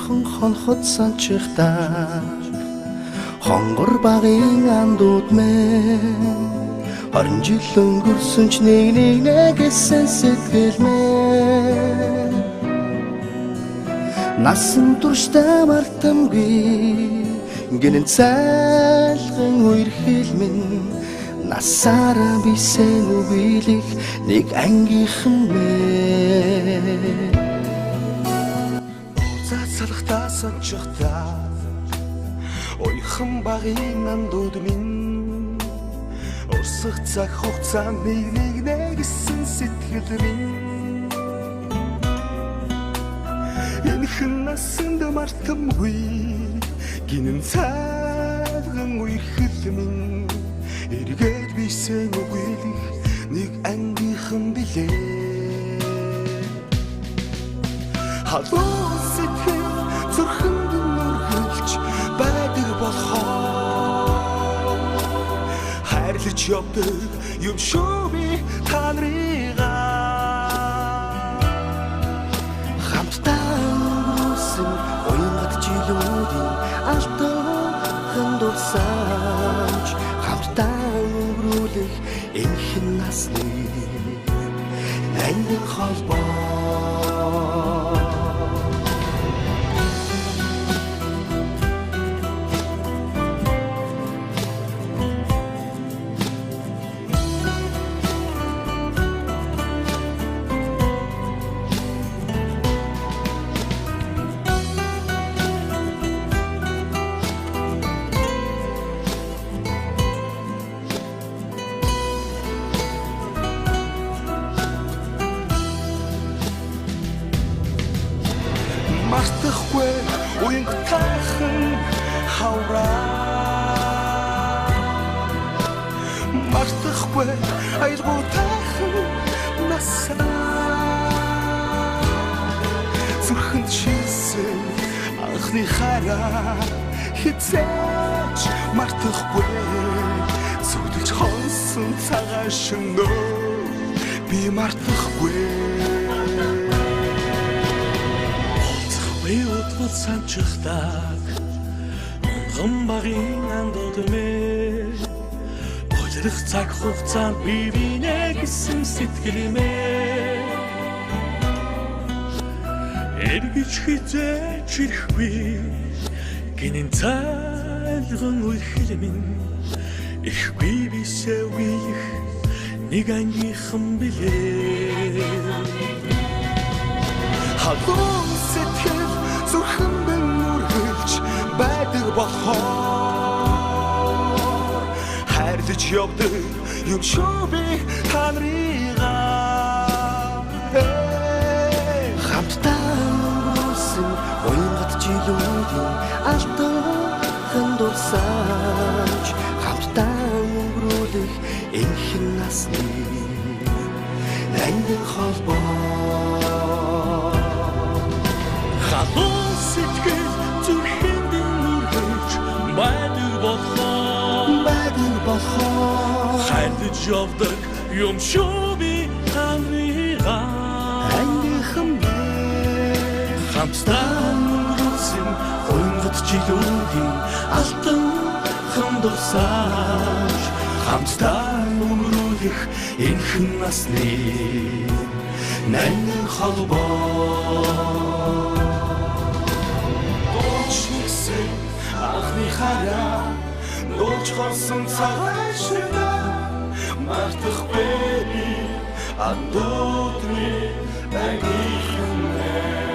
бурхан хонхот санчихдаа хонгор багын андууд мэн Орон жил өнгөрсөн ч нэг гэсэн сэтгэл мэн Насан туршдаа мартамгүй гинэн цайлган үерхэл минь Насаараа бисен үгийлэх нэг ангийнхан мэн Уулзалт санчихдаа ойхон багын андууд минь Урсах цаг хугацаанд нэг гэсэн сэтгэл минь Энэхэн насанд мартамгүй гинэн цайлган үерхэл минь Эргээд бисен үгийлэх нэг ангийнхан билээ Халуун сэтгэл зүрхэнд нүргэлж байдаг болохоор Хайрлаж явдаг юм шүү би та нарыгаа Хамтдаа өнгөрсөн уянгат жилүүдийн алтан дурсамж Хамтдаа өнгөрүүлэх энэхэн насны нандин холбоо Мартахгүй уянг тайхан хавраа Мартахгүй айлгуу тайхан насаа Зүрхэнд шилсэн анхны хараа Хизээч мартахгүй Зүудэж хонсон цагаан шөнөө Би мартахгүй Уутгал санчихдаг Онгон багын андууд мэ Бойлох цаг хугацаанд би бинэ гэсэн сэтгэл мэ Эргэж хизээч ирэхгүй Гинэн цайлган үерхэл минь Ихгүй бисээ үеих нэг ангийнхан билээ Халуун сэтгэл зүрхэнд нүргэлж байдаг болохоор Хайрлаж явдаг юм шүү би та нарыгаа Хамтдаа өнгөрсөн уянгат жилүүдийн алтан дурсамж Хамтдаа өнгөрүүлэх энэхэн насны нандин холбоо Халуун сэтгэл зүрхэнд нүргэлж байдаг болохоор Хайрлаж явдаг юм шүү би та нарыгаа ангийнхан мэн Хамтдаа өнгөрсөн уянгат жилүүдийн алтан дурсамж Хамтдаа өнгөрүүлэх энэхэн насны нандин холбоо Анхны хараа нууж хорсон цагаан шөнөө Мартахгүй андууд минь ангийнхан мэн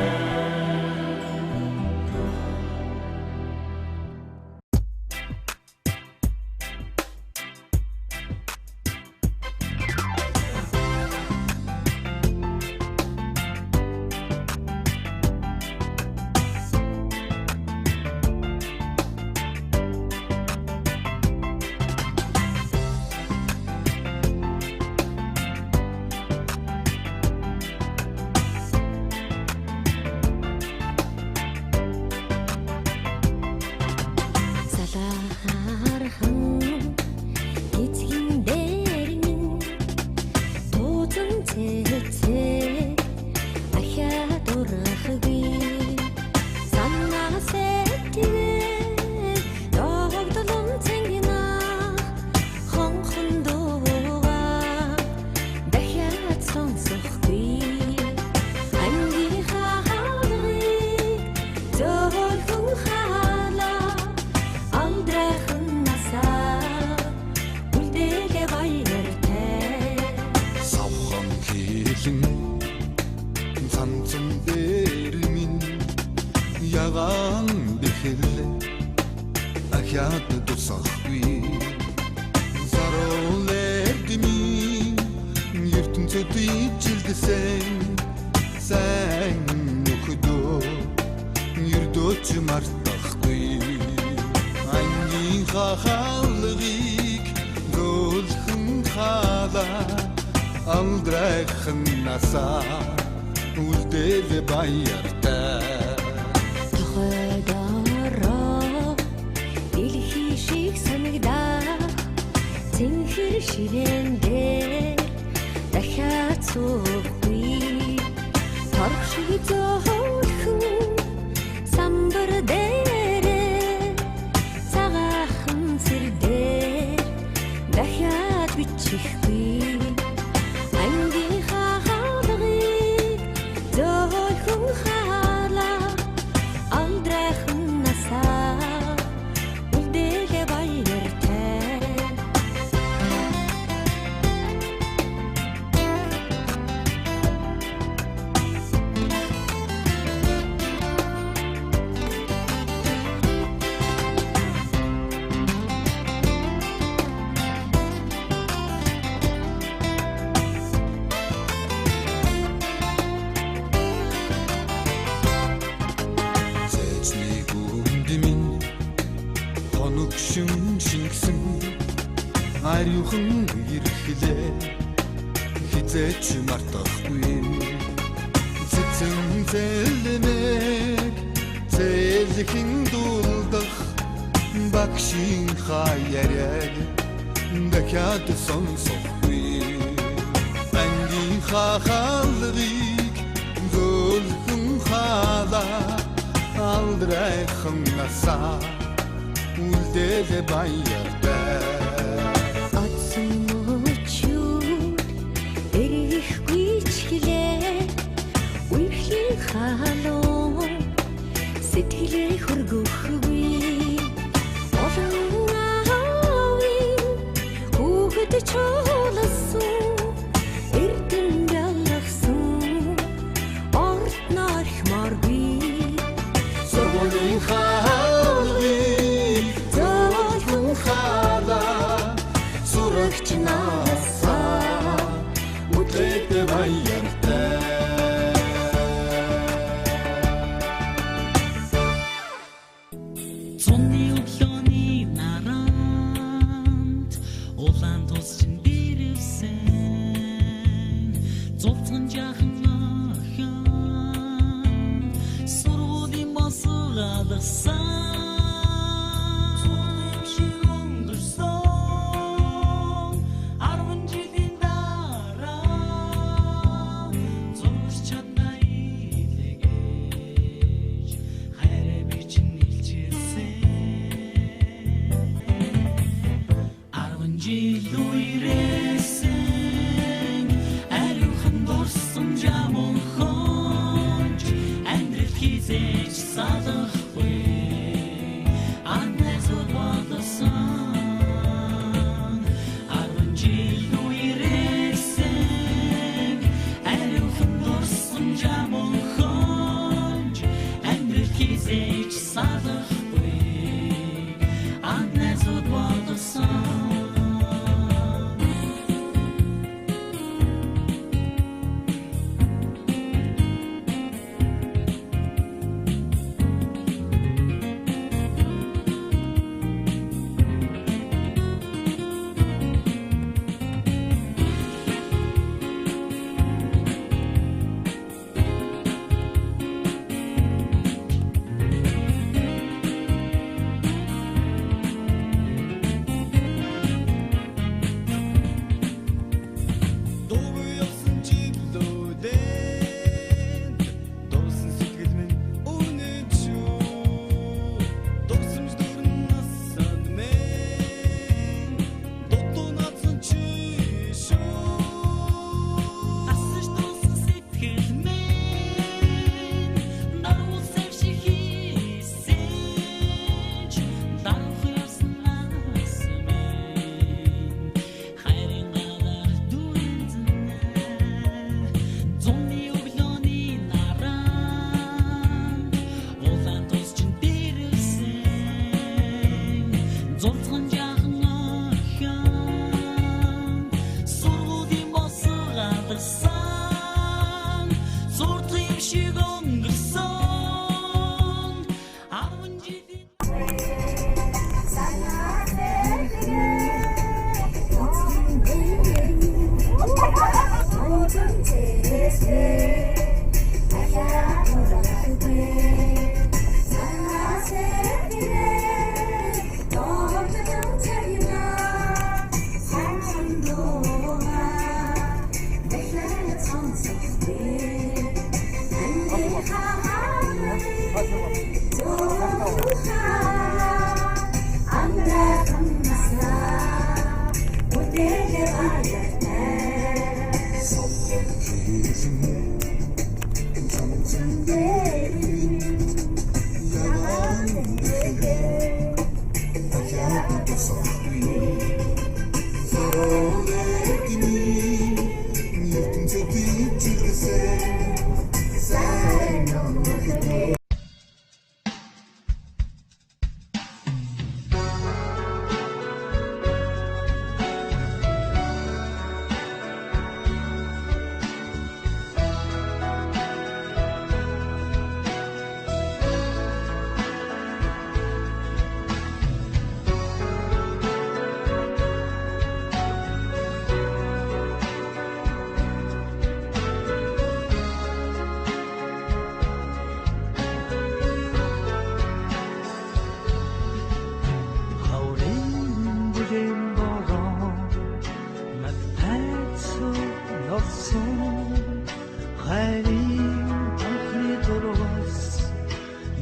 цагаан бэхэл ахяд дусахгүй сарол эрдми ертөнцөд ижилдсэн сайн нөхөдөө ердөөч мартахгүй ангийн хахалгыг гөлхөн халаа алдрайхан насаа үлдэл баяртай тохойдороо дэлхий шиг санагдаа цэнхэр ширэндээ дахиад суухгүй торх шиг зөөлхөн самбар дээрээ цагаахан сэрдээ дахиад бичихгүй ангийн хахалгыг зөөлхөн халаа алдрайхан насаа үлдээгээ баяртай Ариухан ирэхлээ хизээч мартахгүй цэцэн зэлмэг зэлхэн дулдах багшин хаяарай дахиад сонсохгүй ангийн хахалгыг гөлхөн халаа алдрайхан насаа үлдэл баяртай халуун сэтгэлээ хөргөхгүй олон аавын хүүхэд чуулсан эрдэм ялгсан орд нархмаргүй сургуулийн хаалгыг зөөлхөн халаа сурагч насаа үлдээд баяртай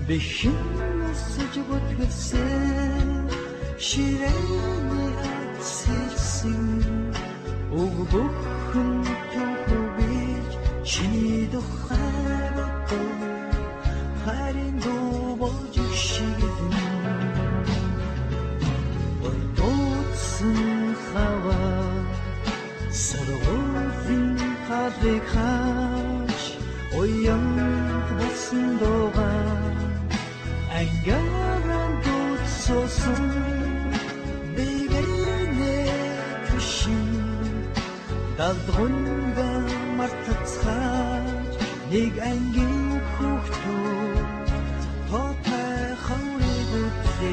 Beşinle sıcak ötse şireni atsilsin Uğbukun tuhubik şido xarato Xarindo bocuk şigidin Ortotsun hava Sarıgofin kadrikaş Oyanık basın doğan Angaran tutsosun Beygene küşün Daldrunga martatsaç Nig angin kuhtu Tota xawredutte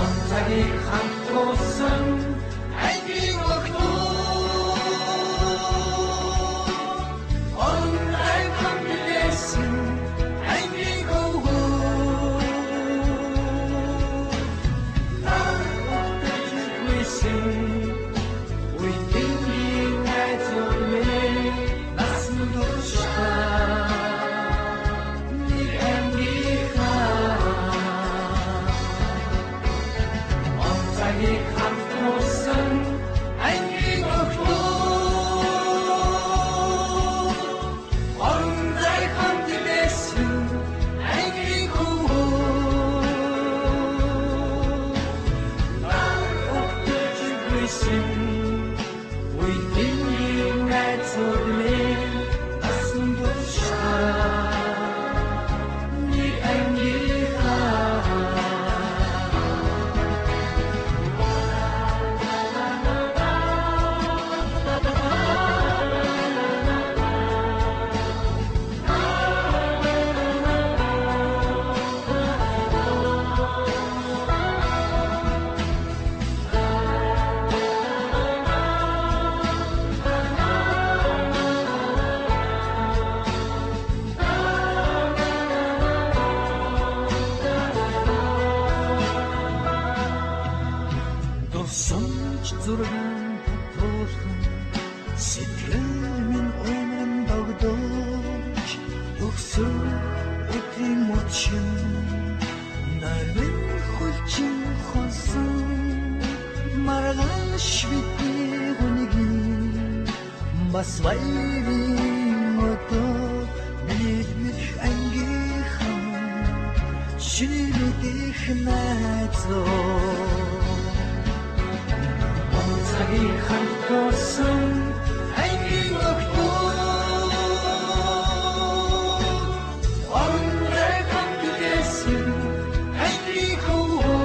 Ontagi xamtosun Angin kuhtu Onay kambilesin Дурсамж зургаан татуулхан Сэтгэл минь өмрөн догдож Өгсөв өдрийн мөчн Нарвин хөлчин хонсон Маргааш бидний хүнгийн Бас баярын өдөө Нэлмэх ангийнхан Шинэлэгэх найзлоо Цагийг хамтсан ангийн өгтөө Онрай хамтдээсэн ангийн хөвөө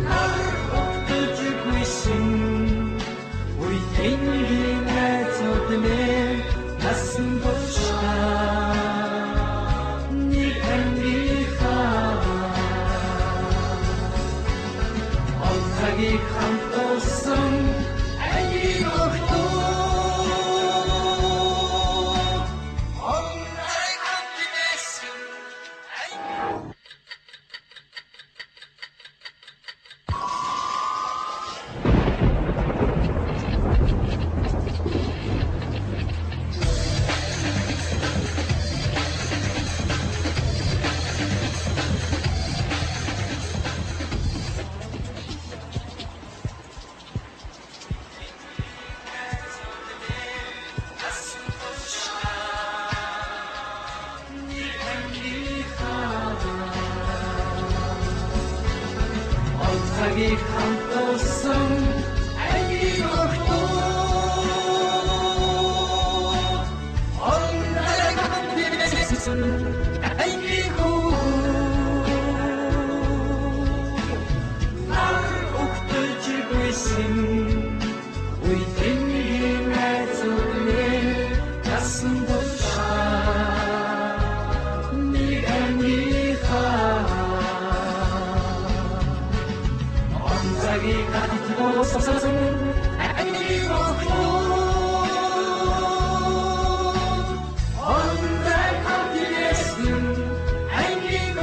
Нар өгтөж гүйсэн Үеийнгийн найзууд минь насан туршдаа Нэг ангийнхаа Цагийг хамтсан цагийг хамт уусан ангийн охтууд оннараа хамт ирсэн ангийн нар өгтөж гүйсэн үеийн найзуудны тасан тушаа нэг анихаа цагийг хамт уусан ангийн охтууд оннараа хамт ирсэн ангийн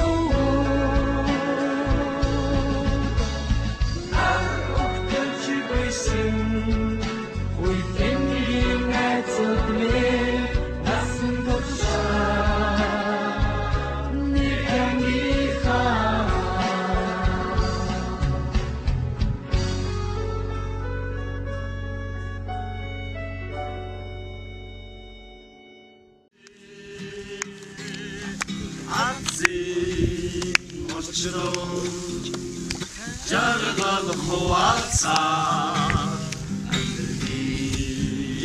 жаргал хуваалцаа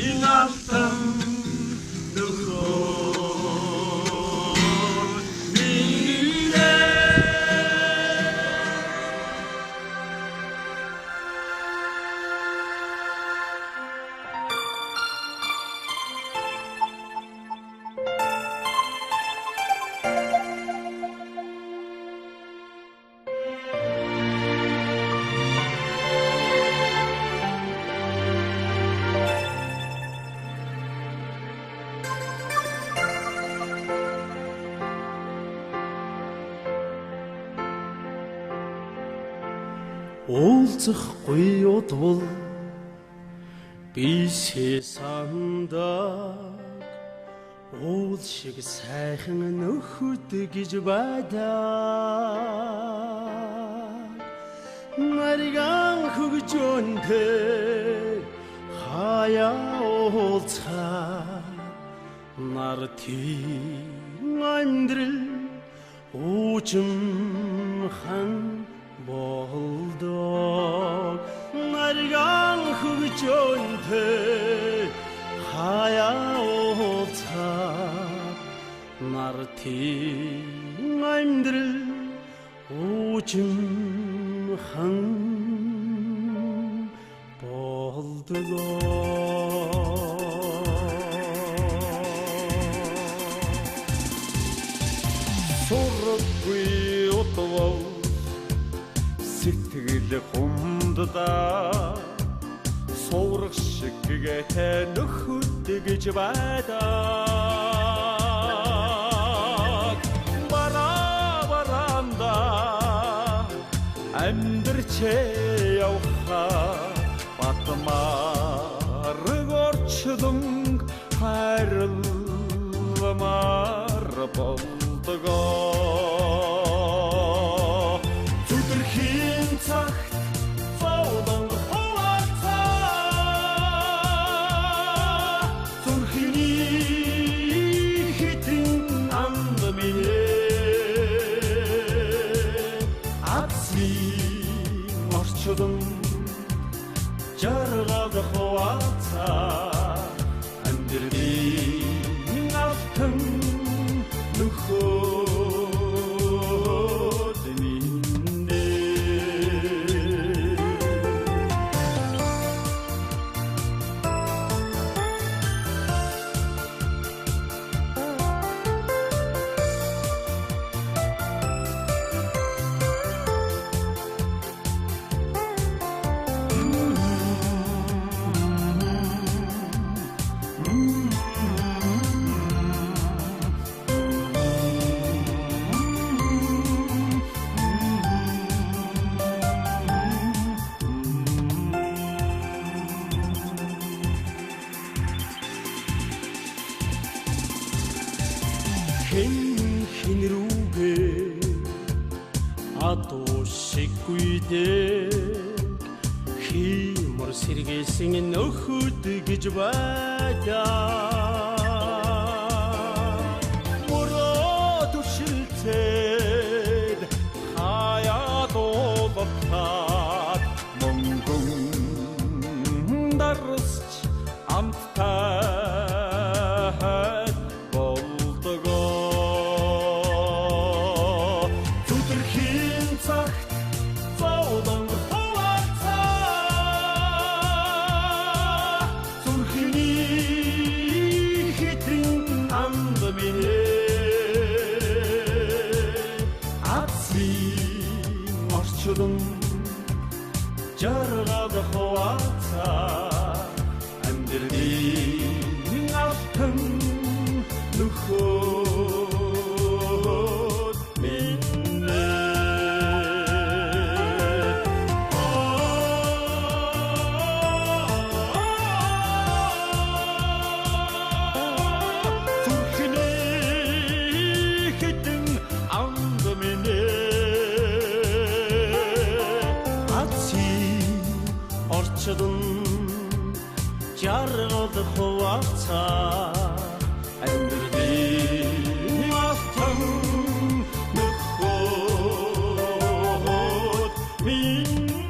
энэ автан нөхөр минийрэ уулзахгүй удвал бишээ сандаг уул шиг сайхан нөхөд гэж байдаг нариган хөгжөөнтэй хаяа уулзах нартын амьдрал уужимхан болдог нариган хөгжөөнтэй хаяа уулзах нартын амьдрал уужимхан болдог сурахгүй утвал сэтгэл хумддаа суурах шиг гээ нөхөд гэж байдаг баранда амьдрчээ явхаа батмаар горчлон хайрламар болдгоо зүдэрхийн цагт зовлон хуваалцаа зүрхний хитэн анд минь атсын орчлон жаргал хуваалцаа амьдрын автан нөхөд минь хэн рүүгээ атуу шиггүйдээ химор сэргээсэн нөхөд гэж байдаг мөрөө түшилцээд хаяа дуулахтаа орчдон жаргал хуваацаа амьдралын алтан нөхөд минь орчдон жаргал хуваацаа амьдралын алтан нөхөд минь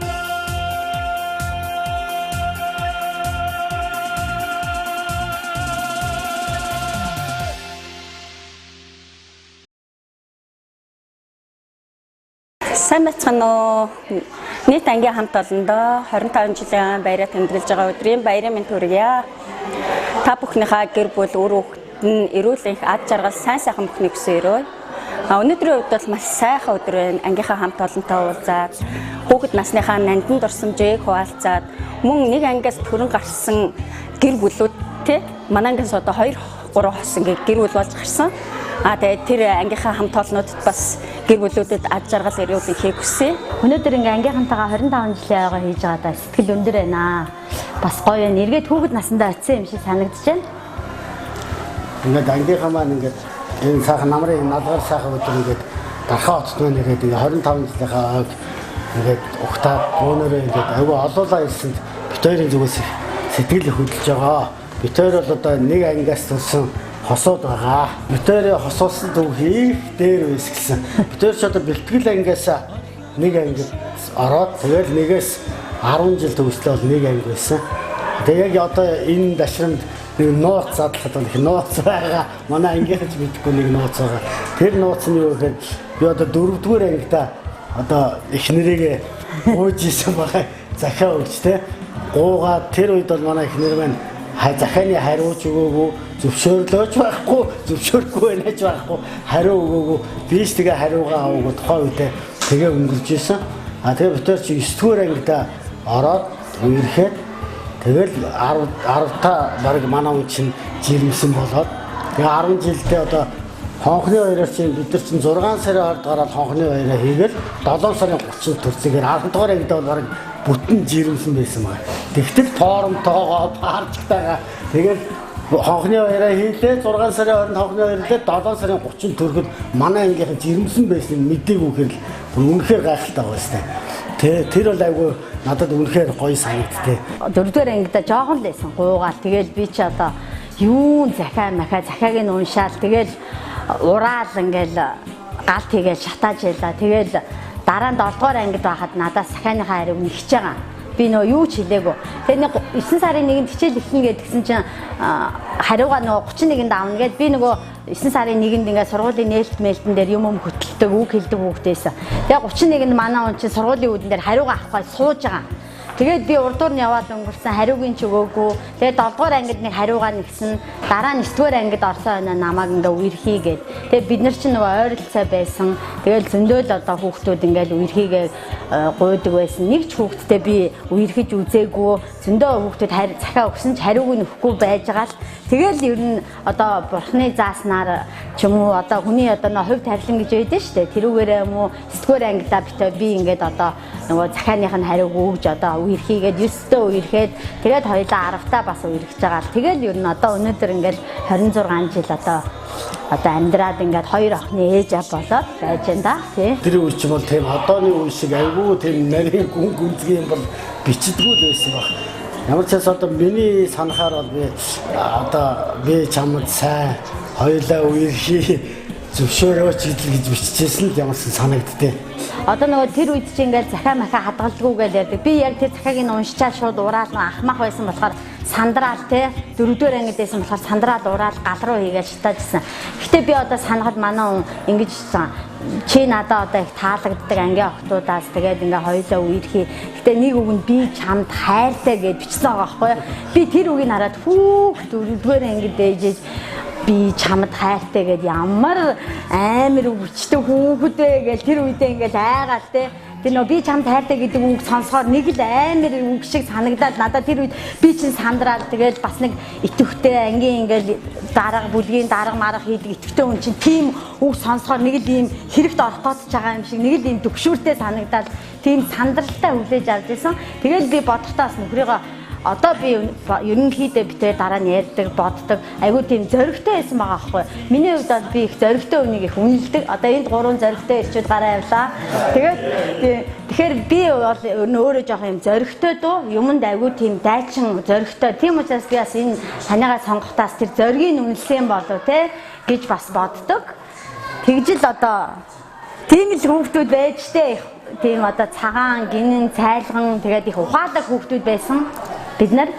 сайн бацхан уу. Нийт ангийн хамт олондоо 25 жилийн баяраа тэмдэглэж байгаа өдрийн баярын мэнд хүргье. Та бүхнийхээ гэр бүл үр хүүхэд нь эрүүл их ад жаргал сайн сайхан бүхнийг хүсээрөө. Өнөөдрийн үед бол маш сайхан өдөр байна. Ангийнхаа хамт олонтой уулзаад хүүхэд насныхаа нандин дурсамжийг хуваалцаад мөн нэг ангиас төрөн гарсан гэр бүлүүд те манай ангиас одоо 2 3 хос ингээ гэр бүл болж гарсан. Тэгээд тэр ангийнхаа хамт олоннуудад бас гэр бүлүүдэд ад жаргал эрүүл ихийг хүсье. Өнөөдөр ингээ ангийнхантайгаа 25 жилийн аяга хийж байгаадаа сэтгэл өндөр байна. Бас гоё юм. Эргээд хүүхэд насандаа очисан юм шиг санагдаж байна. Ингээд ангийнхаа маань ингээд энэ сайхан намрын налгаар сайхан өдөр ингээд дархаа хотод маань ирээд 25 жилийнхаа аяг ингээд ухтаад бөөнөрөө ингээд аягүй олоолаа ирсэнд бид хоёрын зүгээс сэтгэл хөдлөж байгаа. Бид хоёр бол одоо нэг ангиас төрсэн хосоод байгаа. Бид хоёрын хосоосон төв хийх дээр үсгэлсэн. Бид хоёр ч одоо бэлтгэл ангиас нэг ангид ороод тэгэл нэгээс 10 жил төгслөө бол нэг анги байсан. Тэгээд одоо энэ дашрамд нэг нууц задлахад бол их нууц байгаа. Манай ангийнч мэдхгүй нэг нууц байгаа. Тэр нууц нь юу гэхээр би одоо 4-р ангида одоо их нэрийгээ гуйж исэн байгаа. Захиа өгч те. Гуугаад тэр үед бол манай их нэр маань захааны хариуч өгөөгүй, зөвшөөрлөөч байхгүй, зөвшөөрөхгүй байнаач байхгүй, хариу өгөөгүй. Би ч тэгээ хариугаа аваагүй тухайн үедээ тэгээ өнгөрч исэн. Тэгээ бид ч 9-р ангида ороод үерхэд тэгэл 10 та баг манай хүн чинь жирэмсэн болоод тэгээ 10 жилдээ одоо хонхны баяраар чинь бид нар чинь 6 сарын 20-д гараад хонхны баяраа хийгээл 7 сарын 30-нд төрцөөр 10-р ангид бол баг бүтэн жирэмсэн байсан байна. Тэгтэл торомтойгоо парчтайгаа тэгэл хонхны баяраа хийлээ 6 сарын 20-нд хонхны баярлээ 7 сарын 30-нд төрөхөд манай ангийнхан жирэмсэн байсан мэдээгүй хэрэг үнэхээр гайхалтай байгаа юм. Тэр бол айгүй надад үнэхээр гоё санагдтыг. 4-р ангида жоохон л байсан гуугаал. Тэгэл би ч одоо юу захиаг нь уншаал. Тэгэл ураал ингээл галт хийгээл шатааж ялаа. Тэгэл дараа нь 7-р ангид байхад надаас захианыхаа хариуг нэгж байгаа. Би нөө юу ч хэлээгүй. Тэгээ нэг 9 сарын 1-нд хичээл эхлэнэ гэдгсэн чинь хариугаа нөгөө 31-нд аавна гэд би нөгөө 9 сарын 1-нд ингээд сургуулийн нээлтмэлтэн дээр юм хөтэлдэг үг хэлдэг хүүхдээсэн. Тэгээ 31-нд манай хүн чинь сургуулийн үүдэн дээр хариугаа авахгүй сууж байгаа. Тэгээд би урдуур нь яваад өнгөрсөн хариугийн ч өгөөгүй. Тэгээд 7-р ангид нэг хариугаа нэгсэн. Дараа нь 9-р ангид орсон байна намайг ингээ үерхий гээд. Тэгээд бид нар чинь нөгөө ойролцоо байсан. Тэгээд зөндөөл одоо хүүхдүүд ингээл үерхийгээ гуйдаг байсан. Нэг ч хүүхдтэй би үерхэж үзээгүй. Зөндөө хүүхдүүд захиа өгсөн ч хариуг нь өгөхгүй байж байгаа л. Тэгэл ер нь одоо бурхны зааснаар ч юм уу одоо хүний одоо нэг хувь тарилан гэж байдаг шүү дээ. Тэрүүгээрээ юм уу 9-р ангидаа би ингээд одоо нөгөө захианых нь хариуг өгж одоо үерхийгээд 9-т үерхэд тэгээд хоёулаа 10-таа бас үерхэж байгаа л. Тэгэл ер нь одоо өнөөдөр ингээд 26 жил одоо амьдраад ингээд 2 охины ээж болоод байж энэ да тий. Тэр үе ч бол тийм одооны үе шиг айгүй тийм нарийн гүнзгий юм бол бичдэггүй л байсан баг. Ямар ч одоо миний санахаар бол би чамд сайн хоёулаа үерхий зөвшөөрөөч гэж биччихсэн л ямарсан санагдтыг. Одоо нөгөө тэр үед чи ингээл захаа махаа хадгалдаггүй гэж ярьдаг. Би яг тэр захааг нь уншичаад шууд ураал ах мах байсан болохоор сандраал те 4-р ангид байсан болохоор сандраал ураал гал руу хийгээл шатаажсэн. Гэтэ би одоо санахад манай хүн ингэж чи надаа одоо их таалагддаг ангийн охтуудаас тэгээд ингээ хоёулаа үерхий. Гэтэ нэг үг нь би чамд хайртай гэж бичсэн байгаа байхгүй юу? Би тэр үгийг хараад хүүх 4-р ангид ээжээж би чамд хайртай гэд ямар амар өвчтэй хүүхдээ гэж тэр үедээ ингээд айгаал те Тэр нөө би чамд хайртай гэдэг үг сонсохоор нэг л амар үг шиг санагдаад надад тэр үед би чинь сандраад тэгэл бас нэг итгэвтэй ангийн ингээл дарга бүлгийн дарга марга хийдэг итгэвтэй хүн чинь тийм үг сонсохоор нэг л ийм хэрэгт орох гэж байгаа юм шиг нэг л ийм төгшүүртэй санагдаад тийм сандралтай хүлээж авч ирсэн. Тэгэл би бодохдоо бас нөхрийгөө одоо би ерөнхийдөө битээ дараа нь ярьдаг, боддог. Айгуу тийм зоригтой байсан байгаа байхгүй. Миний хувьд бол би их зоригтой хүнийг их үнэлдэг. Одоо энд 3 зоригтой ирчүүд гараа явлаа. Тэгэхээр би бол өөрөө жоох юм зоригтой дөө юмд айгуу тийм дайчин зоригтой. Тийм учраас би бас энэ танайгаа сонгохтаас тэр зоригийг үнэлсэн болов те гэж бас боддог. Тэгжил одоо тийм л хүүхдүүд байж те тийм одоо цагаан, гинэн, цайлган тэгээд их ухаалаг хүүхдүүд байсан. Бид нар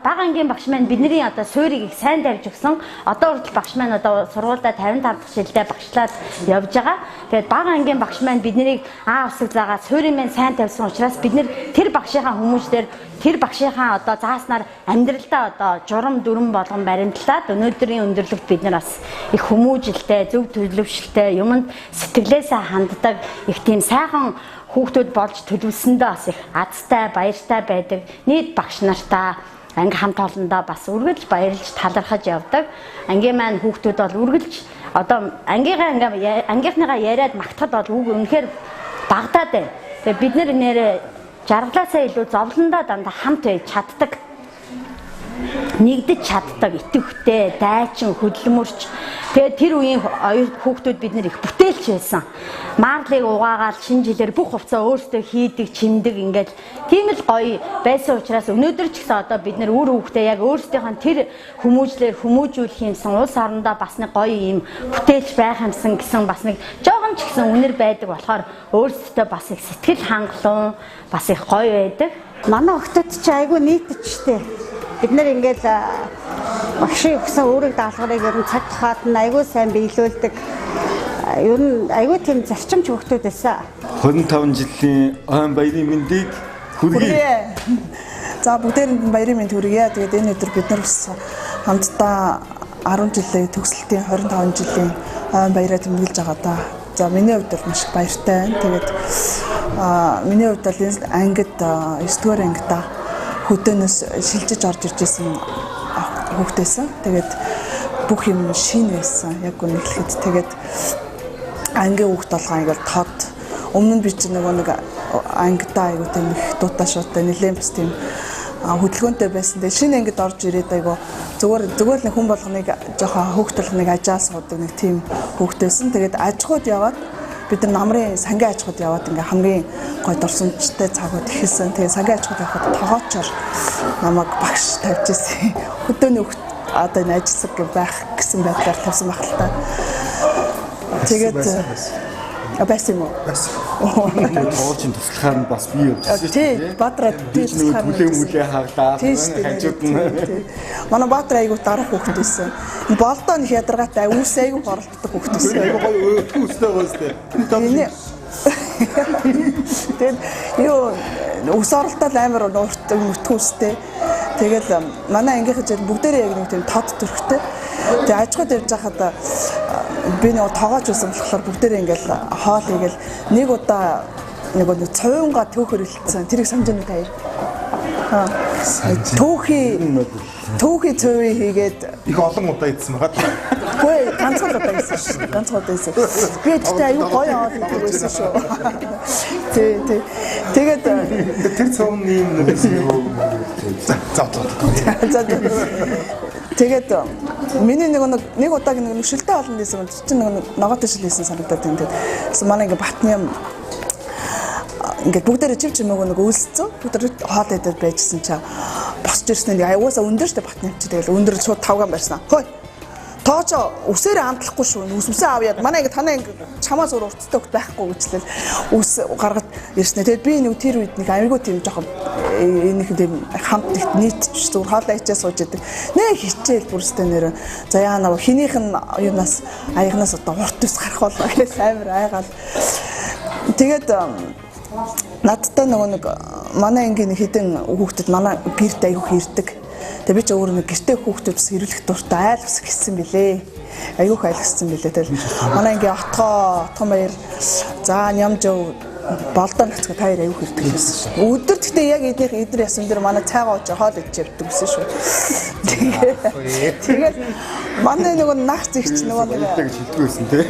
бага ангийн багш маань бидний одоо суурийг их сайн тавьж өгсөн. Одоо хүртэл багш маань одоо сургуультай 55 дахь жилдээ багшлаад явж байгаа. Тэгээд бага ангийн багш маань биднийг усаг заагаад суурийг маань сайн тавьсан учраас бид нэр тэр багшийнхаа хүмүүжлэр тэр багшийнхаа одоо зааснаар амьдралдаа одоо журам дүрм болгон баримтлаад өнөөдрийн өндөрлөгт бид нар бас их хүмүүжлтэй, зөв төлөвшөлтэй, юмд сэтгэлээсээ ханддаг их тийм сайхан хүүхдүүд болж төлөвлөсөндөө бас их азтай, баяртай байдаг. Нийт багш нартаа анги хамт олондоо бас үргэлж баярлж талархаж явдаг. Ангийн маань хүүхдүүд бол үргэлж одоо ангийнхныгаа яриад магтахад бол үг үнэхээр багдаад байна. Тэгээ бид нэрээ жаргалаасаа илүү зовлондоо дандаа хамт байж чаддаг. Нэгдэж чаддаг, итгэвтэй, дайчин, хөдөлмөрч. Тэгээд тэр үеийн хүүхдүүд бид нэр их бүтээлч байсан. Маарлыг угаагаад шинэ жилээр бүх хувцас өөрсдөө хийдэг, чимдэг ингээд тийм л гоё байсан учраас өнөөдөр ч гэсэн одоо бид нэр үр хүүхдээ яг өөрсдийнх нь тэр хүмүүжлэр хүмүүжүүлэх юмсан улс орондоо бас нэг гоё юм бүтээлч байх юмсан гэсэн бас нэг жоохон ч гэсэн үнэр байдаг болохоор өөрсдөө бас их сэтгэл хангалуун, бас их гоё байдаг. Манай охтод чи айгүй нийтчтэй. Бид нэр ингээд багшийн өгсөн үүрэг даалгаврыг ер нь цаг тухайд нь айгүй сайн биелүүлдэг. Ер нь айгүй тийм зарчимч хөгтүүд байсан. 25 жилийн ойн баярын мэндийг хүргэе. За бүгдээрэнд нь баярын мэнд хүргэе. Тэгээд энэ өдөр бид нар бас хамтдаа 10 жилийн төгсөлтийн 25 жилийн ойн баяраа тэмдэглэж байгаа да. За миний хувьд маш их баяртай байна. Тэгээд миний хувьд бол энэ ангид 9-р ангидаа хөдөөнөөс шилжиж орж ирж байсан хүүхдээсэн. Тэгээд бүх юм шинэ байсан. Яг үнэхээр тэгээд ангийн хүүхд болгоо ингээл тод. Өмнө нь би чинь нэг ангидаа айгуу тийм их дутаа шуутай нэлээд бас тийм хөдөлгөөнтэй байсан. Тэгээд шинэ ангид орж ирээд айгуу зүгээр нэг хүн болгоныг жоохон хүүхд болгоныг ажаас суудаг нэг тийм хүүхдээсэн. Тэгээд аж ахуйд яваад бид нар намрын сангийн аж ахуйд яваад ингээ хамгийн гой дурсамжтай цагууд ихэлсэн. Тэгээ сангийн аж ахуйд явахад тоогоочор намайг багш тавьж ирсэн. Хөдөөний хүүхд одоо энэ ажиллах байх гэсэн байдлаар тавьсан байх л та. Тэгээд байсан юм уу? Байсан. Тоолжин туслахаар нь бас бий явжсэн. Тийм, Баатраа туслахаар мүлээ хаглаа. Хажууд нь. Манай Баатраа айгуу дарах хүүхд байсан. Болдоо нэг ядаргаатай үүс айгуу хоролддог хүүхд байсан. Айгуу гоё өтгөөстэй гоостэй. Тэгээд юу ус оролтол амар нууртай өтгөөстэй. Тэгэл манай ангийнхаа жил бүгдээрээ яг нэг тийм тод төрхтэй. Тэгээ аж ахуйд явж байхад би нэг тоогооч байсан болохоор бүгдээрээ ингээл хоол игээл нэг удаа нэг цовинга төөхөр илтсэн. Тэрийг санаж байна таяр. Төөхий цовыг хийгээд их олон удаа идсэн байгаа. Хөөе, ганцхан удаа идсэн шүү. Ганцхан удаа идсэн. Би тэгтээ аюу гоё хоол идсэн шүү. Тэгээд тэр цовны юм за. Тэгээд миний нэг удаагийн нэг шилтэй олон дийсэн чинь нэг ногоотой шил хийсэн санагдаад байна. Тэгээд манай ингээ батны юм ингээд бүгдээрээ чивч мөгөө нэг үүлсцэн бүгд хоол идээд байжсэн чаа босч ирсэн нэг аюусаа өндөр штэ батны юм чи тэгэл өндөр шууд тавгаан барьсан. Хөөе. Тоож үсээрээ амтлахгүй шүү. Үсээ авъяад манай ингээ танаа ингээ чамаас өөр урттай хөх байхгүй гэжлээ. Үс гаргад ирснэ. Тэгээд би нэг тэр үед нэг аймагуу тийм жоохон нэг тийм хамт нийтч зүгээр хоолоо ичээ сууж идэг. Нэ хичээл бүрстэй нэр. За яа нав хинийх нь юунаас аягнаас одоо урт ус гарах болоо гэж амар айгаал. Тэгээд надтай нэг манай ангийн хэдэн хүүхдэд манай гэрт аягүй хэрдэг. Тэгээ би ч өөр нэг гэртээ хүүхдүүд бас ирүүлэх дуртай айл бас гиссэн билээ. Аягүй айлгсан билээ. Тэгэл манай ангийн отгоо баяр за нямжөө болдоо нацгаа та хоёр аягүй хэрдэг байсан шүү. Өдөр гэхдээ яг эдгээр ясан дээр манай цайгаа ууж хоол идэж явдаг гэсэн шүү. Тэгээд манай нөгөө нах зэгч нөгөө нэг шилдэгсэн тий.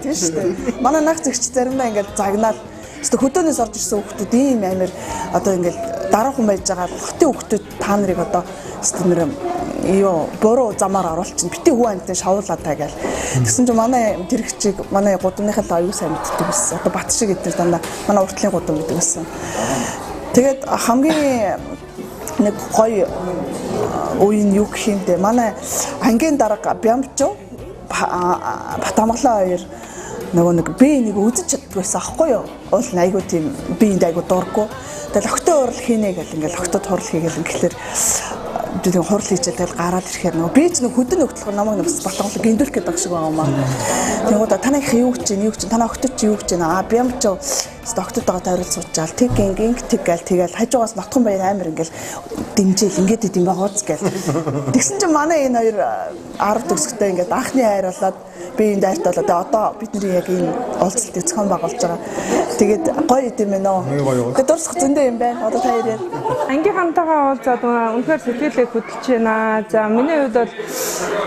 Тийм шүү дээ. Манай нах зэгч заримдаа ингээд загнаал хөдөөнөөс орж ирсэн хүүхдүүд ийм амир одоо ингээд дараахан байж байгаа хотын хүүхдүүд та нарыг одоо нэр юу бороо замаар оруулчин бити хүү амттай шавуулаад таа гээл. Тэгсэн чинь манай тэрэгчийг манай гудамныхаа л аюу сайн мэддэг байсан. Одоо бат шиг эдгээр дандаа манай уртлын гудам гэдэг байсан. Тэгээд хамгийн нэг гоё үеийн юу гэх юм бэ? Манай ангийн дарга Бямбчо Батамглаа хоёр нөгөө нэг би нэг үзэж чаддаг байсан аахгүй юу? Уул айгуу тийм би энд айгуу дурггүй. Тэгэл охтой урал хийнэ гэл ингээл охтод хурал хийгээл ингээхлээр тийм хурал хийчихэл тэгэл гараад ирэхээр нөгөө би ч нэг хөдөн өгтлөх намайг бас батганлаг гиндүүлэх гэдэг шиг байгаа юм аа. Тэгвэл танайх юу гэж чинь танай охтод чи юу гэж чинь би юм ч октодтойгоо тойрол суучаал тэг гинг тэг гээл тэгэл хажуугаас нотхон баяр амир ингээл дэмжээл ингээд идэм байгаац гээл. Тэгсэн чинь манай энэ хоёр 10 төгсгтэй ингээд анхны хайр болоод би энд дайрт болоод одоо бидний яг энэ уулзалтыг зохион байгуулж байгаа. Тэгээд гоё идэм ээ нөө. Тэгээд дурсах зөндөө юм байна. Одоо та хоёроо ангийн хамтаагаа уулзаад үнэхээр сэтгэлээ хөдөлж байна. За миний хувьд бол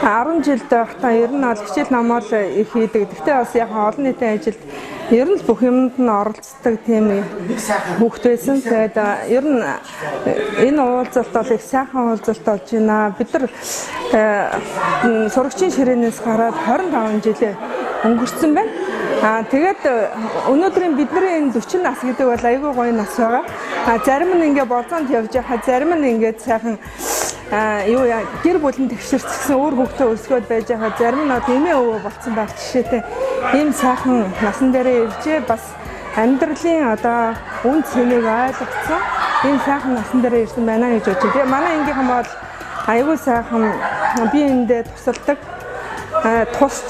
10 жилд байхдаа ер нь бол хичээл намаар их хийдэг. Гэхдээ бас яг олон нийтийн ажилд ер нь бүх юмд нь оролцдог тийм хүүхд байсан. Тэгээд ер нь энэ уулзалт бол их сайхан уулзалт болж байна. Бид нар сурагчийн ширээнээс гараад 25 жилээ өнгөрсөн байна. Тэгээд өнөөдрийн бидний энэ 40 нас гэдэг бол айгүй гоё нас байгаа. Зарим нь ингээ болзоонд явж байгаа, зарим нь ингээ сайхан юу яа гэр бүлийн тэгшэрцсэн өөр хөвгтөө өсгөөд байж байгаа, зарим нь эмээ өвөө болцсон байх жишээтэй ийм сайхан насан дээрээ иржээ бас амьдралын одоо үн цэнийг ойлгоцсон ийм сайхан насан дээрээ ирсэн байна гэж бодож байна. Манай ангийнхан бол айгүй сайхан биеиндээ тусалдаг тусч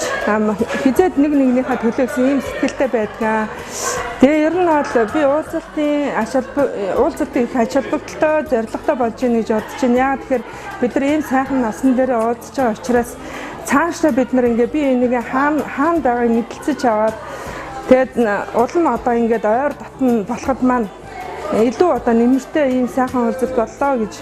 хизээд нэг нэгнийхээ төлөө гэсэн ийм сэтгэлтэй байдаг. Тэгээ ер нь бол би уулзалтын их ач холбогдолтой зорилготой болж ийн гэж бодож байна. Яагаад тэгэхээр бид нар ийм сайхан насан дээр уулзж байгаа учраас цаашдаа бид нар ингээ би энийг хаана байгааг мэдлцэж аваад тэгээд улам одоо ингээд ойр дотн болоход маань илүү одоо нэмэртэй ийм сайхан уулзалт боллоо гэж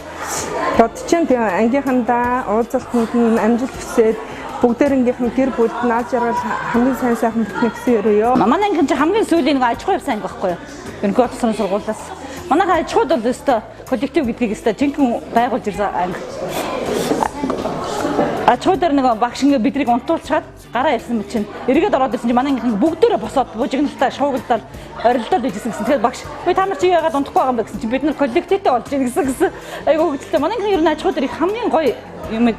бодож байна. Тэгээ ангийнхандаа уулзалтанд нь амжилт хүсээд бүгдээрнгийнх нь гэр бүлд наад жаргал хамгийн сайн сайхан бүтнэ гэсэн өрөөё. Манай ангийн чинь хамгийн сүүлийн нэг аж ахуй явсан анги байхгүй юу? Өнөөхөө тусрын сургуулиас. Манайхаа аж ахуйд бол өстой коллектив гэдгийг өстой жинхэнэ байгуулж ирсэн анги. Аж ахуй дээр нэг багш ингээ бидрийг унтуулчаад гараа ирсэн мэт чинь эргээд ороод ирсэн чинь манай ангийн бүгдээрээ босоод бужигналтаа шуугилдаад орилдоод ижсэн гэсэн. Тэгээд багш "Ой та нар чи яагаад унтахгүй байгаа юм бэ?" гэсэн чинь бид нар коллективтэй болж ийн гэсэн. Айгу хөвгөлтэй. Манай ангийн ер нь аж ахуй дээр их хамгийн гоё юм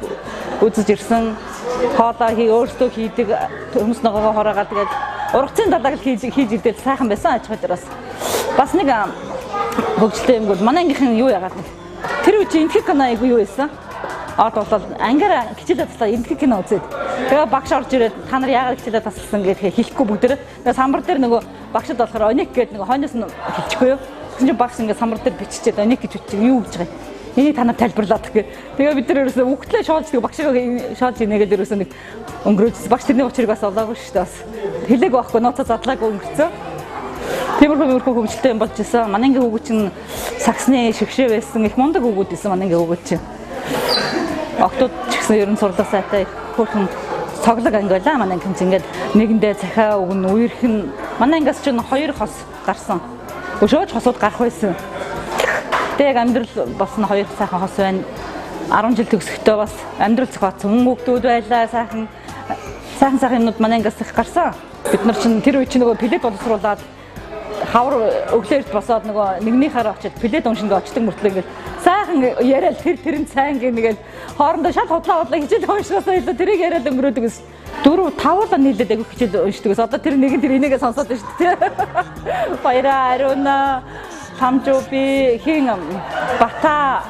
үзэж ирсэн. Хоолоо өөртөө хийдэг хүмүүс ногоогоо хороогаад тэгээд ургацын далайг хийж идэл сайхан байсан аж ахуй дээр бас нэг хөгжөлтэй юм бол манай ангийнхан юу яагаад нэг тэр үчи энтхэг кино айгу юу байсан аад болоод ангаараа хичээлээ таслаа энтхэг кино үзээд тэгээ багш орж ирээд та нар яагаад хичээлээ тасалсан гэж хэлэхгүй бүгдээрээ тэгээ самбар дээр нөгөө багшд болохоор оник гэдэг нөгөө хойноос нь хэлчихгүй юу тэгсэн чинь багш ингээ самбар дээр биччихээд оник гэж үчиг юу гэж байгаа юм энийг та нар тайлбарлаад гэх. Тэгээ бид нар ерөөсөө үгтлээ шоолждаг багшаа шоолж инээгээд ерөөсөө нэг өнгөрөөж багш тэрний учрыг бас олоогүй шүү дээ бас. Хэлээг байхгүй нууцаа задлаагүй өнгөрцөө. Тиймэрхүү хөвгөлтэй юм болж исэн. Манай ангийн хөвгүүд чинь саксны шигшээ байсан их мундаг хөвгүүд исэн манай ангийн хөвгүүд чинь. Октод ч гэсэн ер нь сурлах сайтай хөөрхөн цоглог анги байлаа манай ангийн чинь ингээд нэгэндээ цахиа өгнө үерхэн манай ангиас чинь 2 хос гарсан. Өшөөж хосууд гарах байсан. Тэг амьдрал болсон 2 сайхан хос байна. 10 жил төгсөхдөө бас амьдрал зохиоцсон хүн хүүхдүүд байлаа сайхан юмнууд манай ангиас их гарсан. Бид нар чинь тэр үе чинь нөгөө плед боловсруулаад хавар өглөөрт босоод нөгөө нэгнийхаараа очиод плед уншиндээ очдөг мөртлөө ингээл сайхан яриад тэрэн сайн гэнгээл хоорондоо шал худлаа хичээл уншихаас илүү тэрийг яриад өнгөрөөдөг ус. 4 5 л нийлээд агай хичээл уншдаг ус. Одоо тэр нэг нь тэр энийгээ сонсоод байна шүү дээ. Баяраа ариуна Тамжууби хин бата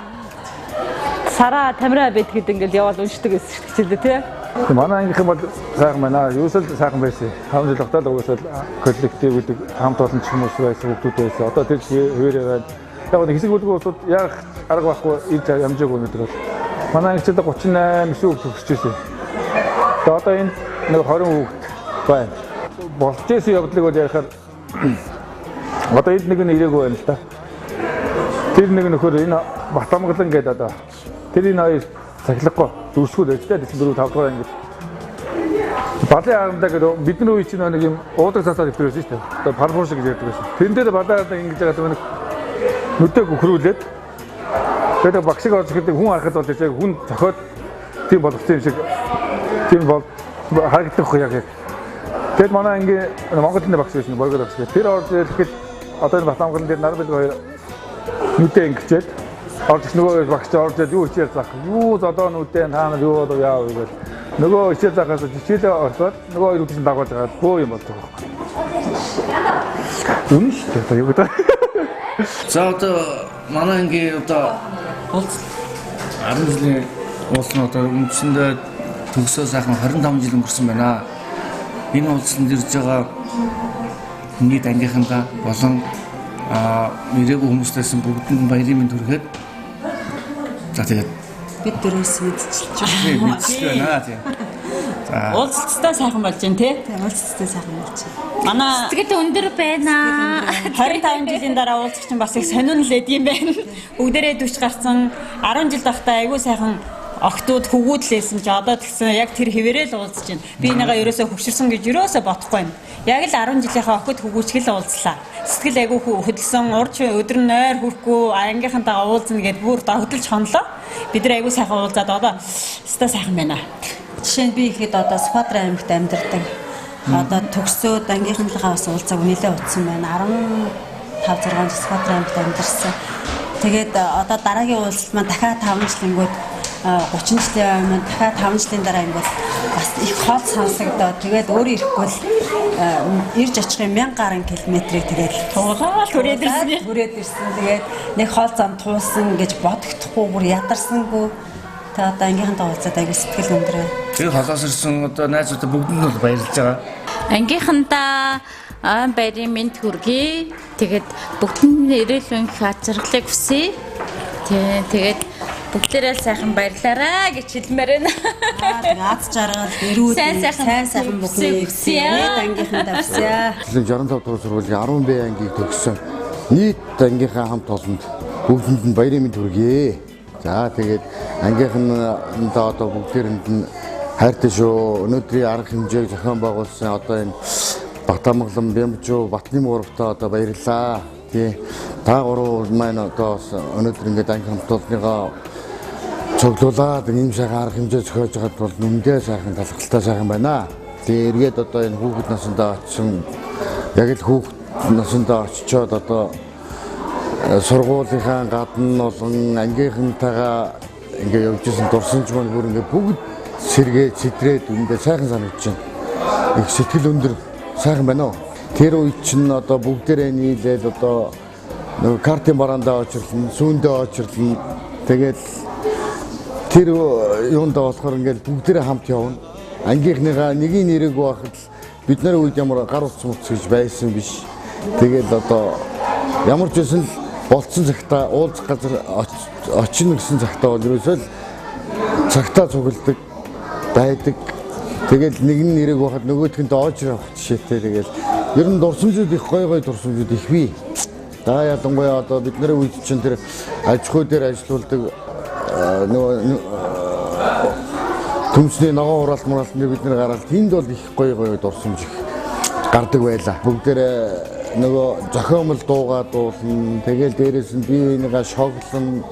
сара тамира бит гэдэг ингээл яваад уншдаг гэсэн хичээлээ тий. Манай ангийнхан бол сайхан байна. Юусэл сайхан байсан. 5 жил тогтоол угсаал коллектив гэдэг хамт олон хүмүүс байсан хүмүүс байсан. Одоо тэр хөвөрөө байна. Яг нэг хэсэг бүлгийн улсууд яг арга байхгүй ирж амжаагүй өнөдөр бол. Манай ангичд 38 шүү төгсчихсэн. Тэгээ одоо энэ нэг 20 хүүхэд байна. Болж исэн явдлыг бол ярихаар Одоо энд нэг нь ирээгүй байна л да. Тэр нэг нөхөр энэ Батамгалан гэдэг одоо тэр энэ хоёр цахилгагүй дүрсгүүд байж та 4 5 дугаар ангид. Балын харамдаа гэдэг бидний үе чинь нэг юм уудаг цасаар өвтөрөөсөн шүү дээ. Одоо парфур шиг ярьдаг байсан. Тэн дээр балаад ингэж байгаа нэг нүдээ гөхрүүлээд тэгээд багшиг орж ирэхэд хүн харахад бол яг хүн зохиод тийм болгосон юм шиг тийм бол харагдах яг. Тэгэд манай ангийн Монголын багш байсан боргод багш. Тэр орж ирэхэд одоо энэ Батамгалан дээр нар бид хоёр нүдээ ингэчээд орж нөгөө багш орж ирээд юу хичээл заах. Юу зодоо нүдээ та нар юу одоо яав гэж. Нөгөө хичээл заахаас хичээлээ орсоод нөгөө хоёр үдшин дагуулж байгаа бөө юм болдог байхгүй. Үнэн шүү дээ одоо юу гэдэг. За одоо манай ангийн одоо 10 жилийн уулзсан одоо үндсэндээ төгсөө сайхан 25 жил өнгөрсөн байна. Энэ уулзсан дэрж байгаа нийт ангийнхандаа болон ирээгүй хүмүүстээс бүгдэнд баярын мэнд хүргээд за тэгээд бид дөрөөс мэдчихэж байгаа. мэдчихлээ наа тийм. За Уулзалттай сайхан болж байна тий. Уулзалттай сайхан болж байна. Манай сэтгэл өндөр байна. 25 жилийн дараа уулзах чинь бас их сонирн л эд юм байна. Бүгдээрээ 40 гарсан 10 жил тахтаа айгүй сайхан октод хөвгүүдлээсэн чи одоо тэгсэн яг тэр хэвээрээ л уулзж байна. Би энийгээ ерөөсөө хөвширсэн гэж ерөөсөө бодохгүй юм. Яг л 10 жилийнхаа охид хөвгүүчгэл уулзлаа. Сэтгэл айгүй хөдөлсөн урд өдөр нь нойр хүрхгүй ангийнхантайгаа уулзна гэд бүр хөдөлж хонлоо. Бид нар айгүй сайхан уулзаад одоо өстой сайхан байна. Жишээ нь би ихэд одоо Сүхбаатар аймагт амьдардаг. Одоо төгсөөд ангийнхантайгаа бас уулзааг нэлээд утсан байна. 15 6 жил Сүхбаатар аймагт амьдарсан. Тэгээд одоо дараагийн уулзалт маань дахиад 5 жилингүүд 30 жилийн өмнө дахиад 5 жилийн дараа ингээд бас их хол сонсогдоод тэгээд өөрөө ирэхгүй л ирж очихын 1000 гаруй километрийг тэгээд туулаад хүрээд ирсэн. Тэгээд нэг хол зам туулсан гэж бодогдохгүй бүр ядарсангүй. Тэгээд одоо ангийнхантайгаа уулзаад аягүй сэтгэл өндөр байна. тэр холоос ирсэн одоо найзуудаа бүгдэнд нь баярлж байгаа. Ангийнхандаа баярын мэнд хүргэе. Тэгээд бүгдэнд эрүүл их ачиргалыг хүсье. Тэгээд бүгдээрээ сайхан баярлаарай гэж хэлмээр байна. Аз жаргал эрүүл сайн сайхан бүхний нийт ангийнхандаа хүсье. 65 дугаар сургуулийн 10 Б ангийг төгссөн нийт ангийнхаа хамт олонд бүгдэнд нь баярын мэнд хүргэе. За тэгээд ангийнхандаа одоо бүгдээрэнд нь хайртай шүү. Өнөөдрийн арга хэмжээг зохион байгуулсан одоо энэ Батамгалан Бямжуу Батны мууртаа одоо баярлалаа. Тий. Та гурав маань одоо өнөөдөр ингээд анги хамт олонныгоо цуглуулад ийм сайхан арга хэмжээ зохиож байгаад бол нүндээ сайхан талхалтай сайхан байна. Тэгээ эргээд одоо энэ хүүхэд насндаа очсон яг л хүүхэд насндаа очичоод одоо сургуулийнхаа гадна болон ангийнхантайгаа ингээд явж исэн дурсамж маань бүр ингээд бүгд сэргээд сэтрээд үндэ сайхан санагдаж байна. Их сэтгэл өндөр сайхан байна уу? Тэр үед чинь одоо бүгдээрээ нийлээд одоо нөгөө картын бараандаа очирлан, сүүндээ очирлан тэгээд тэр юундаа болохоор ингээд бүгдээрээ хамт явна. Ангийнхныгаа нэгийн нэрээгүй байхад бид нар үед ямар гар утас мутс гэж байсан биш. Тэгээд одоо ямар ч байсан л болцсон цагтаа уулзах газар очино гэсэн цагтаа бол ерөөсөө л цагтаа цугладаг байдаг. Тэгэл нэг нь нэрэг байхад нөгөөтгөнд оож явах жишээтэй. Тэгэл ер нь дурсамжууд их гой дурсамжууд их бий. Да ядангуяа одоо бидний үед чинь тэр аж ахуй дээр ажиллаулдаг нөгөө төмсний ногоон хураалт мураалтны бид нар гараад тэнд бол их гой дурсамж их гардаг байлаа. Бүгдээрээ нөгөө зохиомл дуугаа дуулна. Тэгэл дээрээс нь бие бинийгаа шоглон.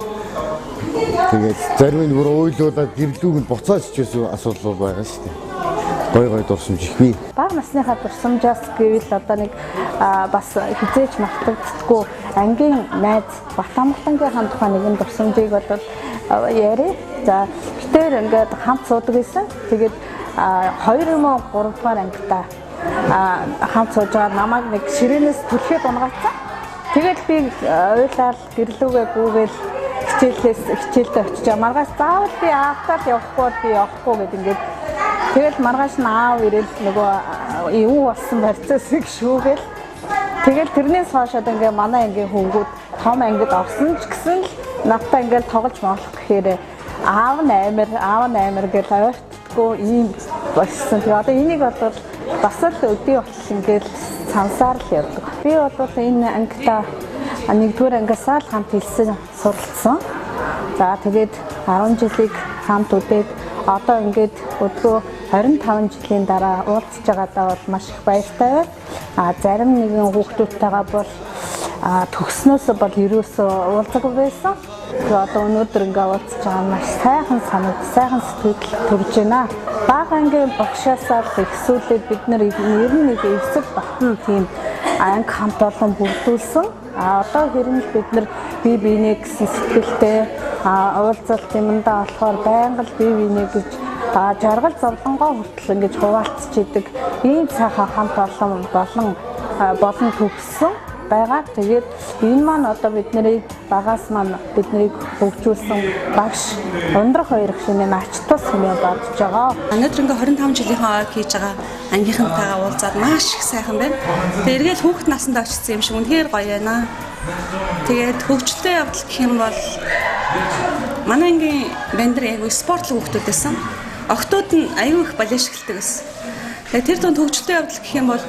Тэгээд зарим нь бүр уйлуулаад гэрлүүгэнд буцааж ичсэн асуудал байгаа шүү дээ. Гой дурсамж их бий. Бага насныхаа дурсамжаас гэвэл одоо нэг бас хизээч мартагддаггүй ангийн найз Батамгалангийн тухай нэгэн дурсамжийг бол яри. За битээр ингээд хамт суудаг байсан. Тэгээд 2 юм уу 3 дугаар ангитаа хамт сууж байгаа намайг нэг ширээнээс түлхээд унгацсан. Тэгээд би уйлал гэрлүүгээ гүүгээл хичээлдээ очиж маргааш заавал би аавтаар явахгүй би явахгүй гэд ингээд тэгэл маргааш нь аав ирэл нөгөө юу болсон барьцаасыг шүүгээл тэгэл тэрнээс хоошоод ингээ манай ангийн хөнгүүд том ангид орсон ч гэсэн л надтай ингээл тоглож моолох гэхээр аав нь амир гэж ойртдаггүй ийм болсон. Тэгээ одоо энийг бол бас л өдөө болтол ингээд сансаар л явдаг. Би бол энэ ангита 1-р ангиасаа л хамт хэлсэн суралцсан. За тэгээд 10 жилийг хамт үдээд одоо ингээд өдгөө 25 жилийн дараа уулзж байгаадаа бол маш их баяртай байна. Зарим нэгэн хүүхдүүдтэйгээ бол төгснөөс бол ерөөсөө уулзаагүй байсан. Тэгээ одоо өнөөдөр ингээ уулзж байгаа маш сайхан санаад сайхан сэтгэл төрж байна. Бага ангийн багшаасаа ихсүүлээд бид нэр нь нэг эвсэг батны тийм анги хамт олон бүрдүүлсэн. Одоо хэрнээ бид нар бие биенээ гэсэн сэтгэлтэй уулзалт юмдаа болохоор байнга л бие биенээ гэж жаргал зовлонгоо хүртэл ингэж хуваалцж идэг ийм сайхан хамт олон болон төгссөн байгаа. Тэгээд энэ маань одоо бидний багаас маань биднийг хөгжүүлсэн багш ундрах хоёр гишүүний ач тус хэмээн бодож байгаа. Өнөөдөр ингээ 25 жилийнхаа ойг хийж байгаа ангийнхантайгаа уулзаад маш их сайхан байна. Тэгээд эргээл хүүхэд насанд очсон юм шиг үнэхээр гоё байна. Тэгээд хөгжилтэй явдал гэх юм бол манай ангийн бандэр айгүй спортлог хүүхдүүд байсан. Октод нь айгүй их балет шилдэг байсан. Тэгээд тэр дунд хөгжилтэй явдал гэх юм бол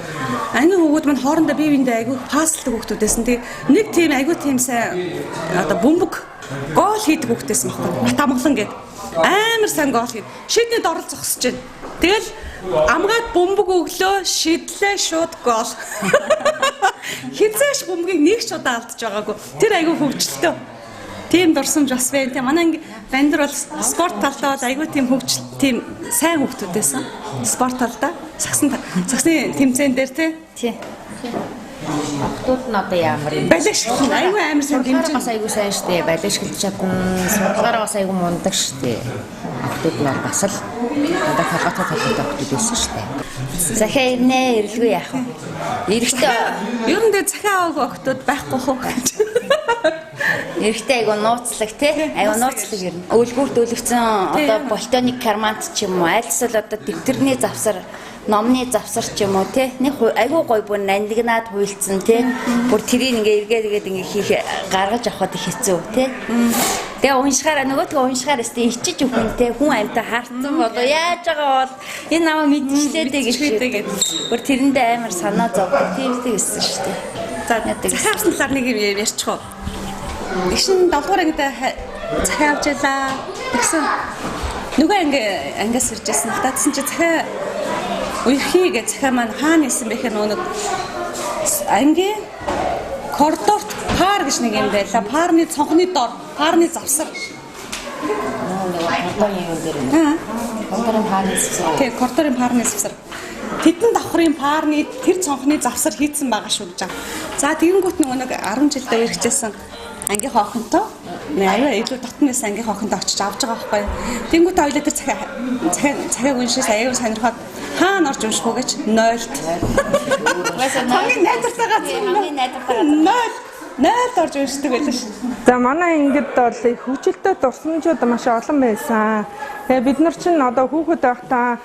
ангийн хүүхдүүд маань хоорондоо бие биендээ айгүй паслдаг хүүхдүүд байсан. Тэгээд нэг тийм айгүй тийм сайн одоо бөмбөг гол хийдэг хүүхдүүд байсан байхгүй. Батамглан гээд амар сайн гол хийд. Шиднэд оролцох гэж байна. Тэгэл амгаад бөмбөг өглөө шидлээ шууд гол. Хизээш бөмбөгийг нэг ч удаа алдаж байгаагүй. Тэр айгүй хөгжилтэй. Тийм дурсамж бас байна. Тийм манай бандер бол спорт талдаа айгүй тийм хөгжил тийм сайн хүүхдүүд байсан. Спорт талдаа сагсны тэмцээн дээр тий. Октод нь одоо ямар юм? Балет шилэн айгүй амар сайн дэмжиж бас айгүй сайн штэ. Балет шилж чадна. Сургуулаараа бас айгүй мундаг штэ. Октод нь бас л одоо хагацаа талтай октод байсан штэ. Захиа ирнэ, ирэлгүй яах вэ? Эрэхтэй ер нь дэ захиа аваагүй октод байхгүй хөө гэж. Эрэхтэй айгүй нууцлаг тий. Айгүй нууцлаг ирнэ. Өвлгүүрт өлөвцөн одоо болтоник кармант ч юм уу, айлсвал одоо дэвтэрний завсар номны завсар ч юм уу тий нэг айгүй гой бүр нандинаад хуйлцсан тий бүр тэрийг ингээ эргээд ингээ хийх гаргаж авахд их хэцүү тий тэгээ уншихаараа нөгөөдгөө уншихаар өстэй ичиж өгөн тий хүн амьтаа хартсан болоо яаж байгаа бол энэ намаа мэдчихлээдээ гэж бүр тэрэндээ амар санаа зовдог тийм гэсэн шүү дээ. За захиалсан талаар нэг юм ярьчих уу. Тэгшин 7 дугаар ангид захиа авч ялаа тэгсэн нөгөө ангиас иржсэн л та тэгсэн чи захиа үерхий гэж захиа маань хаана исэн бэ гэхээр нөгөө ангийн коридорт пар гэж нэг юм байла. Парны цонхны дор, парны завсар. Коридорын парны завсар. Тэг, коридорын парны завсар. Тэдэн давхрын парны тэр цонхны завсар хийцэн байгаа шүү гэж байгаа. За тэгэнгүүт нөгөө нэг 10 жилдээ үргэжсэн ангийн хохонтой аюу илүү дотнос ангийн хохонтой очиж авч байгаа байхгүй. Тэнгүүт ойлоо тэр цагааг уншиж аюу сонирхоод хаана орж унших уу гэж 0-т. Хамгийн найдвартайгаа 0 орж уншдаг байлаа шүү. За манай ангид бол хөгжилтэй дурсамжууд маш олон байсан. Тэгээ бид нар чинь одоо хүүхэд байхдаа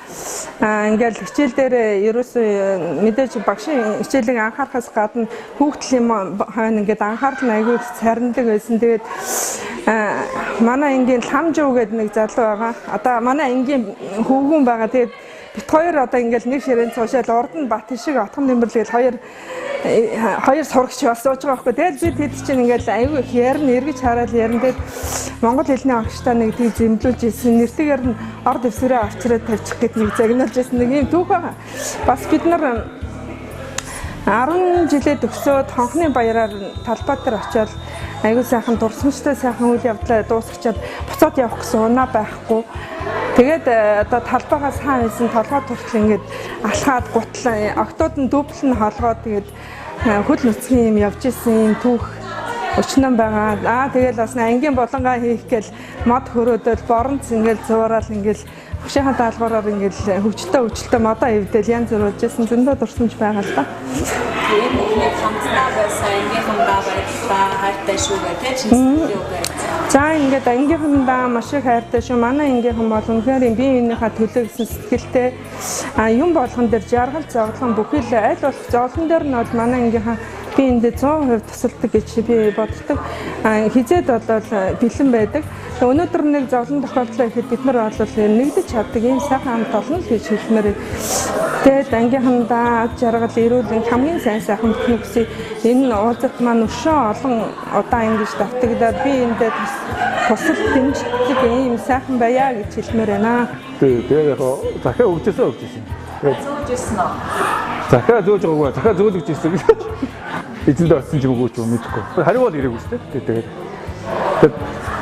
ингээл хичээл дээр ерөөсөө мэдээж багшийн хичээлийг анхаарахаас гадна хүүхдэл юм хойно ингээд анхаарал нь аягүй сарндаг байсан. Тэгээд манай ангийн ламжуу гэдэг нэг залуу байгаа. Одоо манай ангийн хүүхэн байгаа. Тэгээд бит хоёр одоо ингээл нэг ширээнд цуушаал урд нь бат шиг отгон тэмдэрлэгээл хоёр сурагч бас сууж байгаа байхгүй. Тэгээд бид хэд чинь ингээл аягүй их ярина, эргэж хараад ярина. Тэгээд монгол хэлний агштай нэг тийм зэмлүүлж ирсэн. Нэртэйгээр нь орд дэвсгэрээ авчираад тавьчих гэд нэг загнуулж ирсэн. Нэг юм түүх байгаа. Бас бид нар 10 жилээ төгсөөд хонхны баяраар талбайтар очиод аягүй сайхан дурсамжтай сайхан үйл явдлаа дуусгачаад буцаад явах гэсэн унаа байхгүй. Тэгээд одоо талбайгаас хаана исэн толгой туртал ингээд алхаад гутлаа октод нь дүүбл нь холгоод тэгээд хөл нүцгэн юм явж исэн юм түүх өчнөн байгаа. Тэгэл бас ангийн болонгаа хийх гээл мод хөрөөдөл боронц ингээд зуурал ингээд хөшөөхөн даалгавраар ингээд хөвчтэй модоо эвдэл янз бүр болжсэн зөндөө дурсамж байгаа л да. Тэгээд нэг хамтдаа байсан ангийнхандаа баярлалаа хайртай шүү гэдэг чинь юу вэ? За ингээд ангийнхандаа маш их хайртай шүү. Манай ангийнхан бол үнэхээр бие биенийхээ төлөө гэсэн сэтгэлтэй юм болгон дээр жаргал зовлон бүхэл аль болох зовлон дээр нь бол манай ангийнхан би эндээ 100% тусалдаг гэж би боддог. Хизээд болоод бэлэн байдаг. Өнөөдөр нэг зовлон тохиолдлоо ихэд бид нар бол нэгдэж чаддаг ийм сайхан хамт олон гэж хэлмээр. Тэгээд ангийнхандаа аж жаргал эрүүл хамгийн сайн сайхан бүхнийг хүсье. Энэ уулзалт маань өшөө олон удаа ингэж давтагдаад би эндээ тусал дэмждэг ийм сайхан байя гэж хэлмээр байна. Тэгээд яг захаа өгчээсэн. Зөөжсэн үү? Захаа зөөж байгаагүй. Захаа зөөлөгч ирсэн. Эзэндээ олсон ч юм уу ч мэдэхгүй. Хариу бол ирээгүй шүү дээ. Тэгээд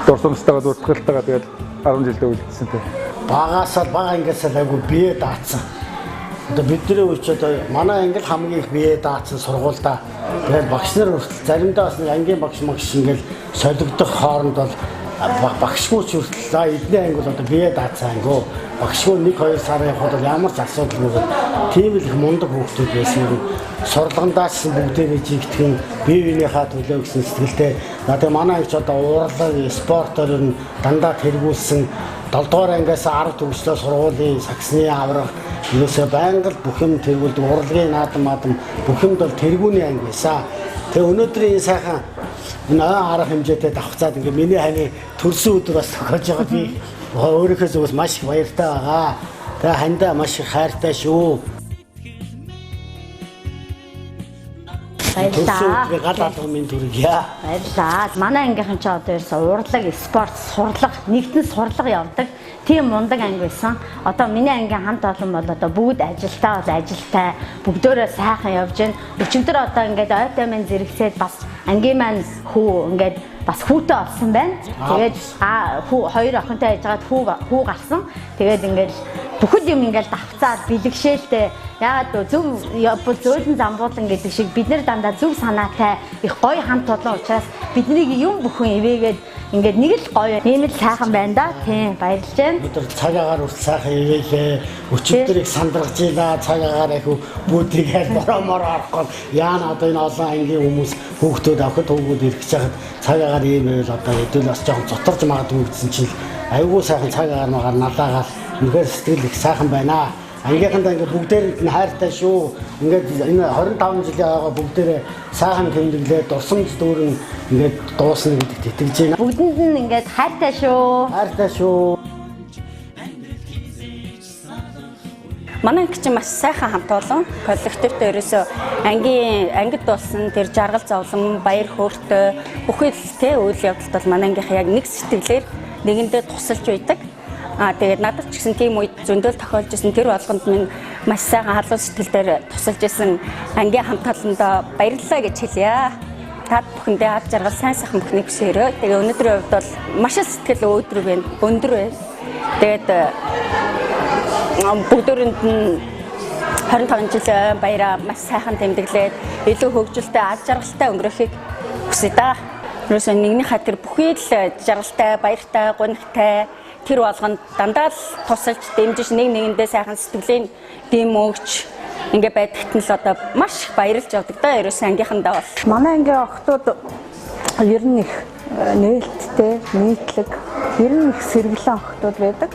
дурсамжтайгаа дуртгалтайгаа тэгээд 10 жилдээ үлдсэн те. Багасаа бага ангиасаа айгу бие даацсан. Одоо бидний үеч одоо манай анги хамгийн их бие даацсан сургуультай. Тэгээд багш нар хүртэл заримдаа бас нэг ангийн багш ингээл солигдох хооронд бол багшгүй ч хүртэл эдний анги бол одоо бие даацсан ангиу. Багшгүй 1-2 сарын явахад бол ямар ч асуудал нүгэл тийм л их мундаг хүүхдүүд байсан юм. Сурлагандаас бүгдээ жигтгэн бие биенийхээ төлөө гэсэн сэтгэлтэй. Надад манай ангич одоо урлаг, спортоор нь дандаа тэргүүлсэн 7 дугаар ангиас 10 төгслөө сургуулийн саксны аврах ерөөсөө байнга л бүх юм тэргүүлдэг. Урлагийн наадам бүх юмд бол тэргүүний анги байсаа. Тэгээ өнөөдрийн сайхан энэ арга хэмжээтэй давхцаад ингээ миний ханы төрсөн өдөр бас тохиож байгаа би өөрийнхөө зүгээс маш их баяртай байгаа. Тэгээ хандаа маш их хайртай шүү. Баярлалаа. Гал алгамын дүргийа. Баярлалаа. Манай ангийнхан ч одоо ерөөсөө урлаг, спорт, сурлага, нэгдэн сурлага явдаг. Тийм мундаг анги байсан. Одоо миний ангийн хамт олон бол одоо бүгд ажилтаа бол ажилтай. Бүгдөө сайхан явж байна. Өчигдөр одоо ингээд ойтой маань зэрэгсээд бас ангийн маань хүү ингээд бас хүүтэй олсон байна. Тэгээд хоёр охинтой яжгаад хүү гарсан. Тэгээд ингээд бүхэл юм ингээд давцаад бэлгшээлтэй. Яагаад зөв зөөлөн замбуулан гэдэг шиг бид нар дандаа зөв санаатай их гоё хамт олон учраас бидний юм бүхэн ивэгээд ингээд нэг л гоё ийм л сайхан байна да. Тийм баярлж байна. Өдөр цагаагаар үрт сайхан ивэлээ. Өчигдрийг сандрагж ийла цагаагаар их бүдийгээр боромоор ороход яана одоо энэ олон ангийн хүмүүс хүүхдүүд авахд хүүхдүүд ирэх чахад цагаагаар ийм байл одоо хэдүүл бас жоохон зутарж магадгүй гэсэн чинь айгүй сайхан цагаагаар магаар налаагаар үнэхээр сэтгэл их сайхан байна. Ангийнхандаа ингээ бүгдээр нь хайртай шүү. Ингээд энэ 25 жилийн байгаа бүгдээрээ сайхан тэмдэглээ дурсамж дүүрэн ингээд дуусна гэдэгт итгэж байна. Бүгдэнд нь ингээд хайртай шүү. Хайртай шүү. Манай анги чинь маш сайхан хамт олон коллективтэй ерөөсөө ангид болсон тэр жаргал зовлон баяр хөөртэй бүхэл тэ үйл явдалд бол манай ангийнх яг нэг сэтгэлээр нэгэндээ тусалж байдаг. Тэгээд надад ч гэсэн тийм үед зөндөл тохиолж исэн тэр болгонд минь маш сайхан халуун сэтгэлээр тусалж исэн ангийн хамт олондоо баярлалаа гэж хэлье. Та бүхэндээ аж жаргал сайн сайхан бүхнийг хүсээрэй. Тэгээ өнөөдрийн хувьд бол маш их сэтгэл өөдрөг байна, өндөр байна. Тэгээд бүгдөөрэнд нь 25 жилийн баяраа маш сайхан тэмдэглээд илүү хөгжилтэй аж жаргалтай өнгөрөхийг хүсье да. Юусэн нэгнийхээ тэр бүхий л жаргалтай, баяртай, гонхтой тэр болгонд дандаа л тусалж дэмжиж нэг нэгэндээ сайхан сэтгэлийн дэм өгч ингээ байдагт нь л одоо маш их баярлж явдаг да. Ерөөс ангийнхандаа бол. Манай ангийн охтууд ер нь их нээлттэй, нийтлэг, ер нь их сэргэлэн охтууд байдаг.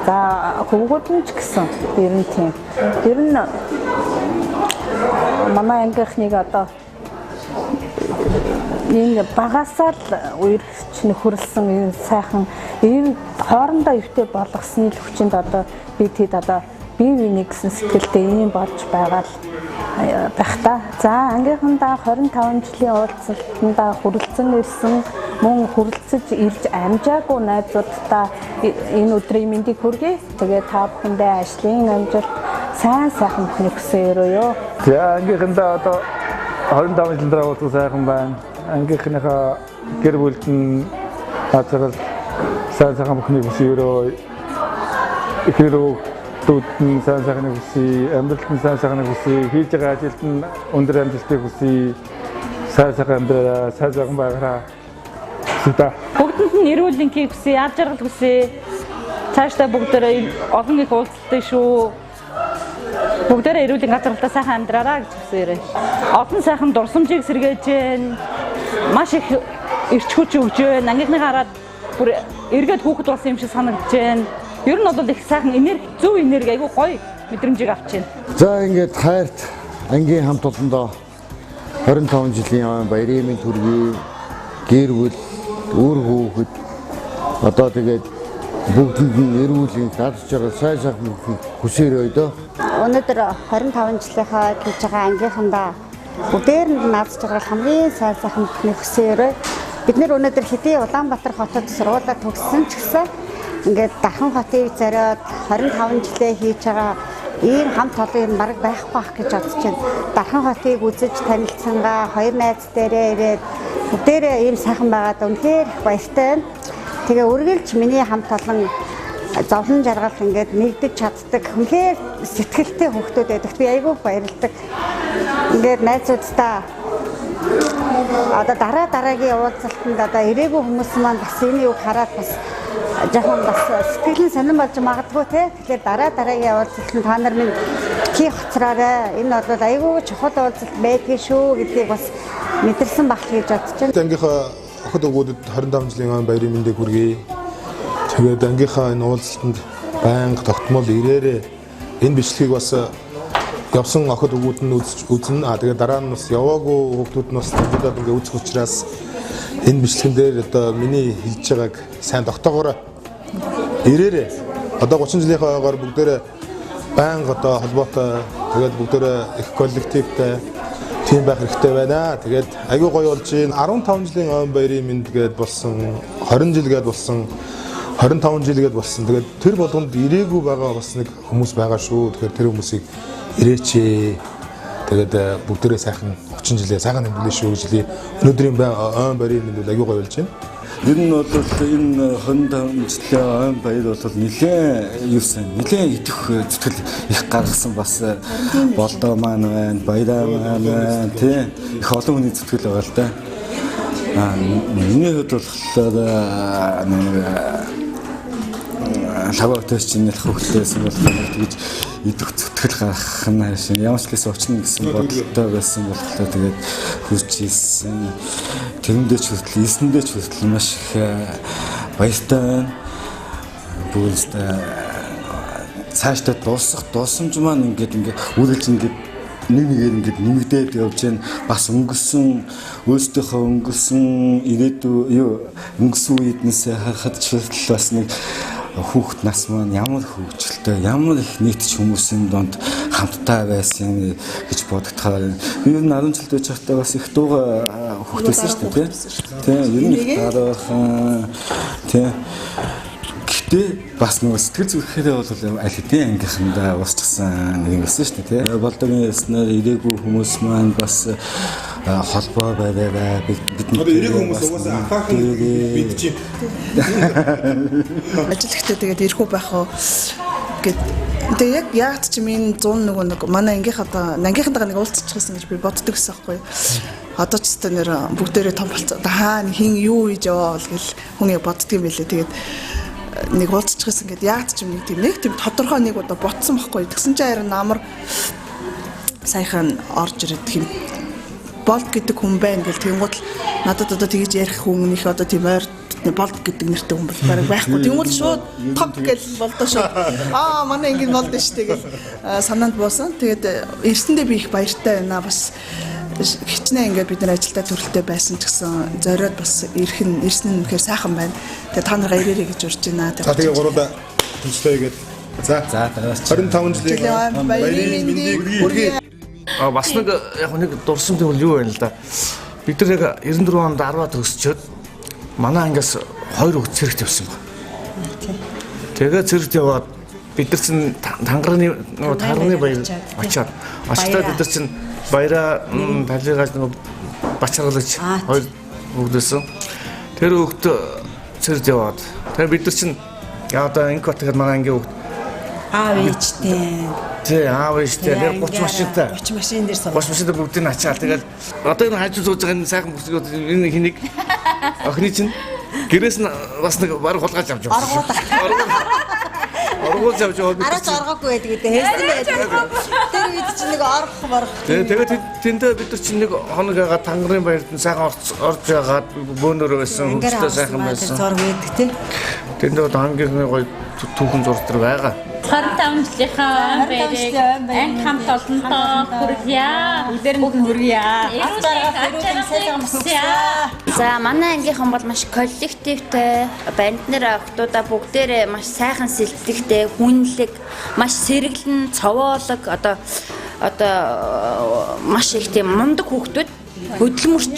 За хөвгүүд нь ч гэсэн ер нь тийм. Ер нь манай ангийнхныг одоо энэ багасаа л үерч нөхөрлсөн энэ сайхан хоорондоо өвтэй болгосны хүчинд одоо бид хэд одоо бие биений гэсэн сэтгэлдээ ийм болж байгаа л байх та. За ангийнхандаа 25 жилийн уулзалтандаа хүрэлцэн ирсэн мөн хүрэлцэж ирж амжаагүй найзуудтай энэ өдрийн мэндийг хүргэе. Тэгээ та бүхэндээ ажлын амжилт сайн сайхан бүхнийг хүсээрөө. За ангийнхандаа одоо 25 жилийн дараа уулзах сайхан байна. Ангийнхныхаа гэр бүлд нь хацрал сайн сайхан бүхнийг хүсээрөө. Ихэрүү тутан сайн сайхныг хүсье, амьдралд нь сайн сайхныг хүсье, хийж байгаа ажилд нь өндөр амжилтыг хүсье, сайн сайхан амьдралаа, сайн сайхан байгаараа. Бүгдэнд нь эрүүл энхийг хүсье, аж аргал хүсье. Цаашдаа бүгдээрээ олон их уулзалтай шүү. Бүгдээрээ эрүүл аж аргалтай сайхан амьдраараа гэж хүсээрэй. Олон сайхан дурсамжийг сэргээж гэн, маш их эрч хүч өгж гэн, ангийнхныгаа хараад бүр эргээд хүүхэд болсон юм шиг санагдаж байна. Ер нь бол их сайхан энерги, зөв энерги, айгүй гоё мэдрэмжийг авч байна. За ингээд хайрт ангийн хамт олондоо 25 жилийн баярын мэнд төргий гэр бүл өөр хүүхэд одоо тэгээд бүгдэнд нь эрүүлийн дадж байгаа сайн сайхан хүсээрэй дөө. Өнөөдөр 25 жилийнхаа хийж байгаа ангийнхандаа бүгдээр нь наадж байгаа хамгийн сайн сайхан бүхний хүсээрэй. Бид нэр өнөөдөр хэдий Улаанбаатар хотод сургуулаа төгссөн ч гэсэн ингээд Дархан хотыг зориод 25 жилээ хийж байгаа ийм хамт олон баг байхгүй ах гэж бодож байна. Дархан хотыг үзэж танилцсангаа хоёр найз дээрээ ирээд бүгдээрээ ийм сайхан байгаад үнэхээр их баяртай байна. Тэгээ үргэлж миний хамт олон зовлон жаргал ингээд нэгдэж чаддаг үнэхээр сэтгэлтэй хүүхдүүд байдаг. Би айгүй баярлагдав. Ингээд найзуудтай одоо дараагийн уулзалтанд одоо ирээгүй хүмүүс маань бас энэ юг хараад бас жоохон бас сэтгэлийн сонирн болж магадгүй те. Тэгэхээр дараагийн уулзалтанд та нар минь хий хоцраарай. Энэ бол айгүй чухал уулзалт байдгийг шүү гэдгийг бас мэдэрсэн баг гэж бодож байна. Ангийнхаа охид өвгүүдэд 25 жилийн баярын мэндийг хүргэе. Тэгээд ангийнхаа энэ уулзалтанд байнга тогтмол ирээрээ энэ бичлэгийг бас явсан охид өвгүүд нь үзнэ. Тэгээд дараа нь бас яваагүй хүүхдүүд нь бас бүгдээд ингээ үзэх учраас энэ бичлэгэн дээр одоо миний хэлж байгааг сайн тогтоогоорой. Ирээрээ. Одоо 30 жилийнхаагаар бүгдээрээ байнга одоо холбоотой тэгээд бүгдээрээ их коллективтэй тийм байх хэрэгтэй байна. Тэгээд аягүй гоё болж байна. 15 жилийн баярын мэнд гээд болсон 20 жил гээд болсон 25 жил гээд болсон. Тэгээд тэр болгонд ирээгүй байгаа бас нэг хүмүүс байгаа шүү. Тэгэхээр тэр хүмүүсийг ирээчээ. Тэгээд бүгдээрээ сайхан 30 жилээ сайхан өнгөлөө шүү гэж хэлээ. Өнөөдрийн баярын мэнд аягүй гоё болж байна. Ер нь бол энэ 25 жилийн баяр бол нэлээд идэх зүтгэл их гаргасан бас болдоо маань байна, баяраа маань байна, тийм их олон хүний зүтгэл байгаа л да. Миний хувьд болохоор лаваатайч чинь хөвгөлөөсөн бол тэгж идэх зүтгэл гаргах нь хаашаа ямар ч гэсэн очно гэсэн бодолтой байсан болохоор тэгээд хүрч ийсэн. Тэрэндээ ч хүртэл ийсэндээ ч хүртэл маш их баяртай байна. Бүгдээ цаашдаа дуусамж маань ингээд үргэлж ингээд нэгээр нэмэгдээд явж байна. Бас өнгөрсөн өөрсдийнхөө өнгөрсөн өнгөрсөн үеднээс харахад ч хүртэл бас нэг хүүхэд нас маань ямар хөвгчлөлтэй, ямар их нийтч хүмүүсийн донд хамтдаа байсан гэж бодогдохоор би ер нь 10 жил дэж байхдаа бас их дууга хүүхдээсэн шүү дээ, тийм. Ер нь их дараахан, тийм. Гэхдээ бас нөгөө сэтгэл зүрэхээр бол аль хэдийн ангийнхандаа уусчихсан нэг юм байсан шүү дээ, тийм. Болдогийн яснаар ирээгүй хүмүүс маань бас холбоо байгаараа бидний ирээгүй хүмүүс угаасаа анхаахан мэдчих. Ажил ихтэй тэгээд ирэхгүй байх уу гэд. Тэгээд яг ч минь 100 нэг манай ангийнхаа нэг уулзчихсан гэж би боддог гэсэн байхгүй. Одоо ч гэсэн нэр бүгдээрээ том болцоо. Хаа хин юу хийж яваа бол гэл хүн яг боддөг юм билээ. Тэгээд нэг уулзчихсан гэд яг ч юм нэг тийм тодорхой нэг удаа ботсон байхгүй. Тэгсэн чинь харин амар сайхан орж ирээд хин болд гэдэг хүн байна гэл тэнгуут надад одоо тэгж ярих хүн их одоо тийм ойр болд гэдэг нэртэй хүн бол бараг байхгүй. Тэнгуут шууд топ гэл болдоо шүү. Манай ингэ болд штэ гэл санаанд буусан. Тэгээд ирсэндээ би их баяртай байна. Бас хичнээн ингээд бид нар ажилдаа төрөлтэй байсан ч гэсэн зориод бас ирсэн нь үнэхээр сайхан байна. Тэгээд та нараа ирээрэй гэж урьж байна. Тэгээд гурваа тэнцлээгээд за 25 жилийн баярын мэндийг хүргэе. Бас нэг яг нэг дурсамж юм юу байна л да. Бид нар яг 94 онд 10-аад төгсчөөд манай ангиас 2 хүүхэд цэрэгт явсан байна. Тэгээд цэрэгт яваад бид нар чинь тангарны баяр очиад очтод бид нар чинь баяраа талигаж бачаргалагч 2 хүүхдээсэн. Тэр хүүхэд цэрэгт яваад тэгээд бид нар чинь одоо инкот тэгээд манай ангийн хүүхэд аав ээжтэй. Тий, аав ээжтэй. 30 машинтай. 30 машин дээр суугаад. 30 машинтай бүгдийг ачаал. Тэгэл одоо энэ хажуу сууж байгаа энэ сайхан бүсгүүд энэ хэнийг охины чинь гэрээс нь бас нэг баг хулгайж авч явсан. Оргуулж авч яваад. Араач оргоогүй байдаг үү? Хэлсэн байдаг. Тэр үед чинь нэг орох барах. Тэгээд тэндээ бид нар чинь нэг хоног ягаад тангарын баярд нь сайхан орж ягаад бөөнөр байсан. Хөстэй сайхан байсан. Зураг байдаг тий. Тэндээ ангийн гоё түүхэн зураг төр байгаа. 25 жилийнхаа баярыг анги хамт олонтоо хүргье. Бүгд нь хүргье. За манай ангийнхан бол маш коллективтэй, банд нэр охтуудаа бүгдээрээ маш сайхан сэлтэгтэй, хүнлэг, маш сэргэлэн, цовоолог одоо маш их тийм мундаг хүүхдүүд хөдөлмөрч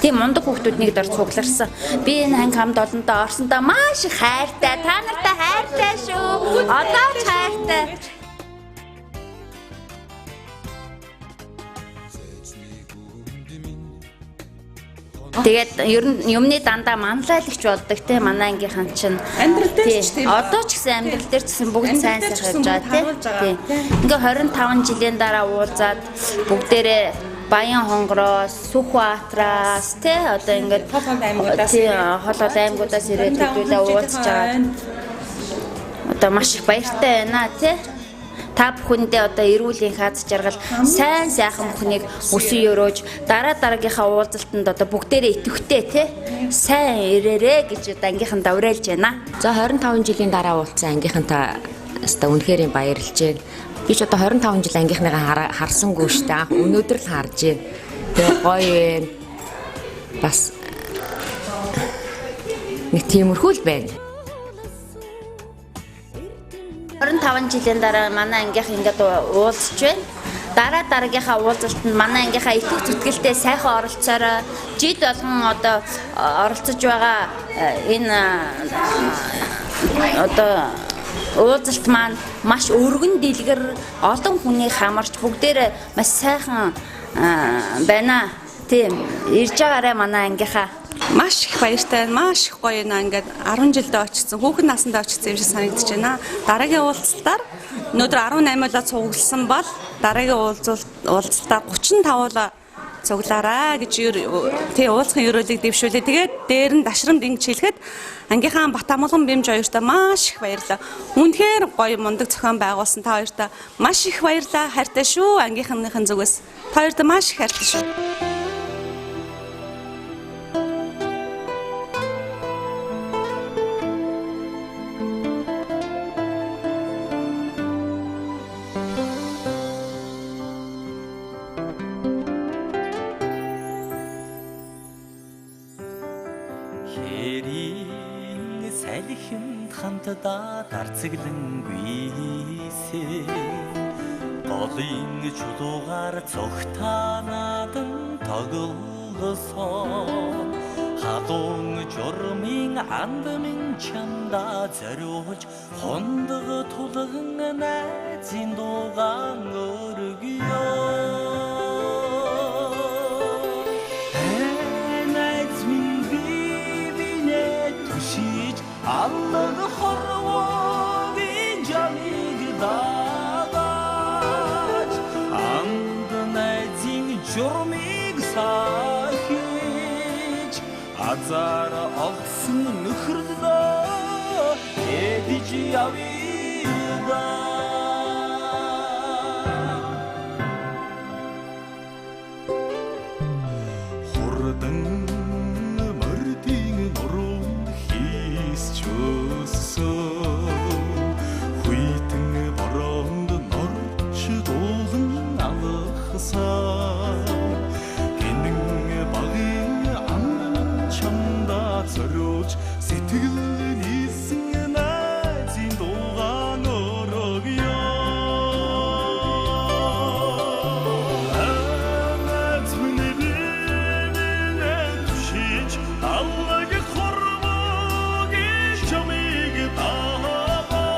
тийм мундаг хүүхдүүднийг дор цугларсан. Би энэ анги хамт олонтоо орсондоо маш их хайртай. Та нартай хайртай шүү. Одоо ч хайртай. Тэгээд ер нь юмны дандаа манлайлагч болдог те манай ангийнхан чинь амьдрал дээр ч тийм одоо ч гэсэн амьдрал дээр ч гэсэн бүгд сайн сайхан явж байгаа те. Ингээ 25 жилийн дараа уулзаад бүгдээрээ Баян хонгороос, Сүхбаатараас те одоо ингээд холоод аймагуудаас ирээд бүгдээ уулзж байгаа. Одоо маш их баяртай байна те. Та бүхэндээ одоо эрүүлийн хаз жаргал сайн сайхан бүхнийг өсөн өрөөж дараагийнхаа уулзалтанд одоо бүгдээрээ идэвхтэй те сайн ирээрээ гэж одоо ангийнхандаа уриалж байна. За 25 жилийн дараа уулзсан ангийнхантаа өстой үнэхээр баярлж байна. Би ч одоо 25 жил ангийнхныгаа харсангүй шүү дээ. Анх өнөөдөр л харж байна. Тэгээ гоё байна. Бас нэг тиймэрхүү л байна. 25 жилийн дараа манай ангийнх ингээд уулзж байна. Дараагийнхаа уулзалтанд манай ангийнхаа итгэх зүтгэлтэй сайхан оролцоорой. Жид болгон одоо оролцож байгаа энэ одоо уулзалт маань маш өргөн дэлгэр олон хүнийг хамарч бүгдээрээ маш сайхан байна. Тийм ирж байгаарай манай ангийнхаа. Маш их баяртай, маш их гоё наа ингээд 10 жилдээ очсон, хүүхэн насандаа очсон юм шиг санагдаж байна. Дараагийн уулзалтаар өнөөдөр 18-уулаа цугласан бол дараагийн уулзалтаар 35-уулаа цуглаарай гэж тий уулзахын ерөөлийг дэвшүүлээ. Тэгээд дээр нь дашрамд ингэж хэлэхэд ангийнхаа Бат амгалан бэмж хоёртаа маш их баярлаа. Үнэхээр гоё мундаг зохион байгуулсан та хоёртаа маш их баярлаа. Хайртай шүү ангийнхныхын зүгээс. Та хоёртаа маш их хайртай шүү. хамтдаа дарцэглэнгүй голын чулуугаар цогтаанаад тоглосон хадун журмын андмын чамда зориулж хондог тулган найзын дуугаан өргөё Аллах хорвогийн жаныг дагаж анд найзын журмыг сахиж азар олсон нөхрөлөө эдэж явъя хурдан Хүйтэн бороонд норч дуулан алхсан Гинэн багын амнан чамда зориулж сэтгэл нийсэн найзын дуугаан өргөё Амазмны бивэнэ түшиж аллаг хорвогийн чамыг тагаж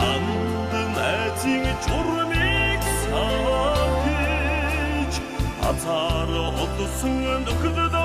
анд найзын журмыг сахиж азар олсон нөхрөлөө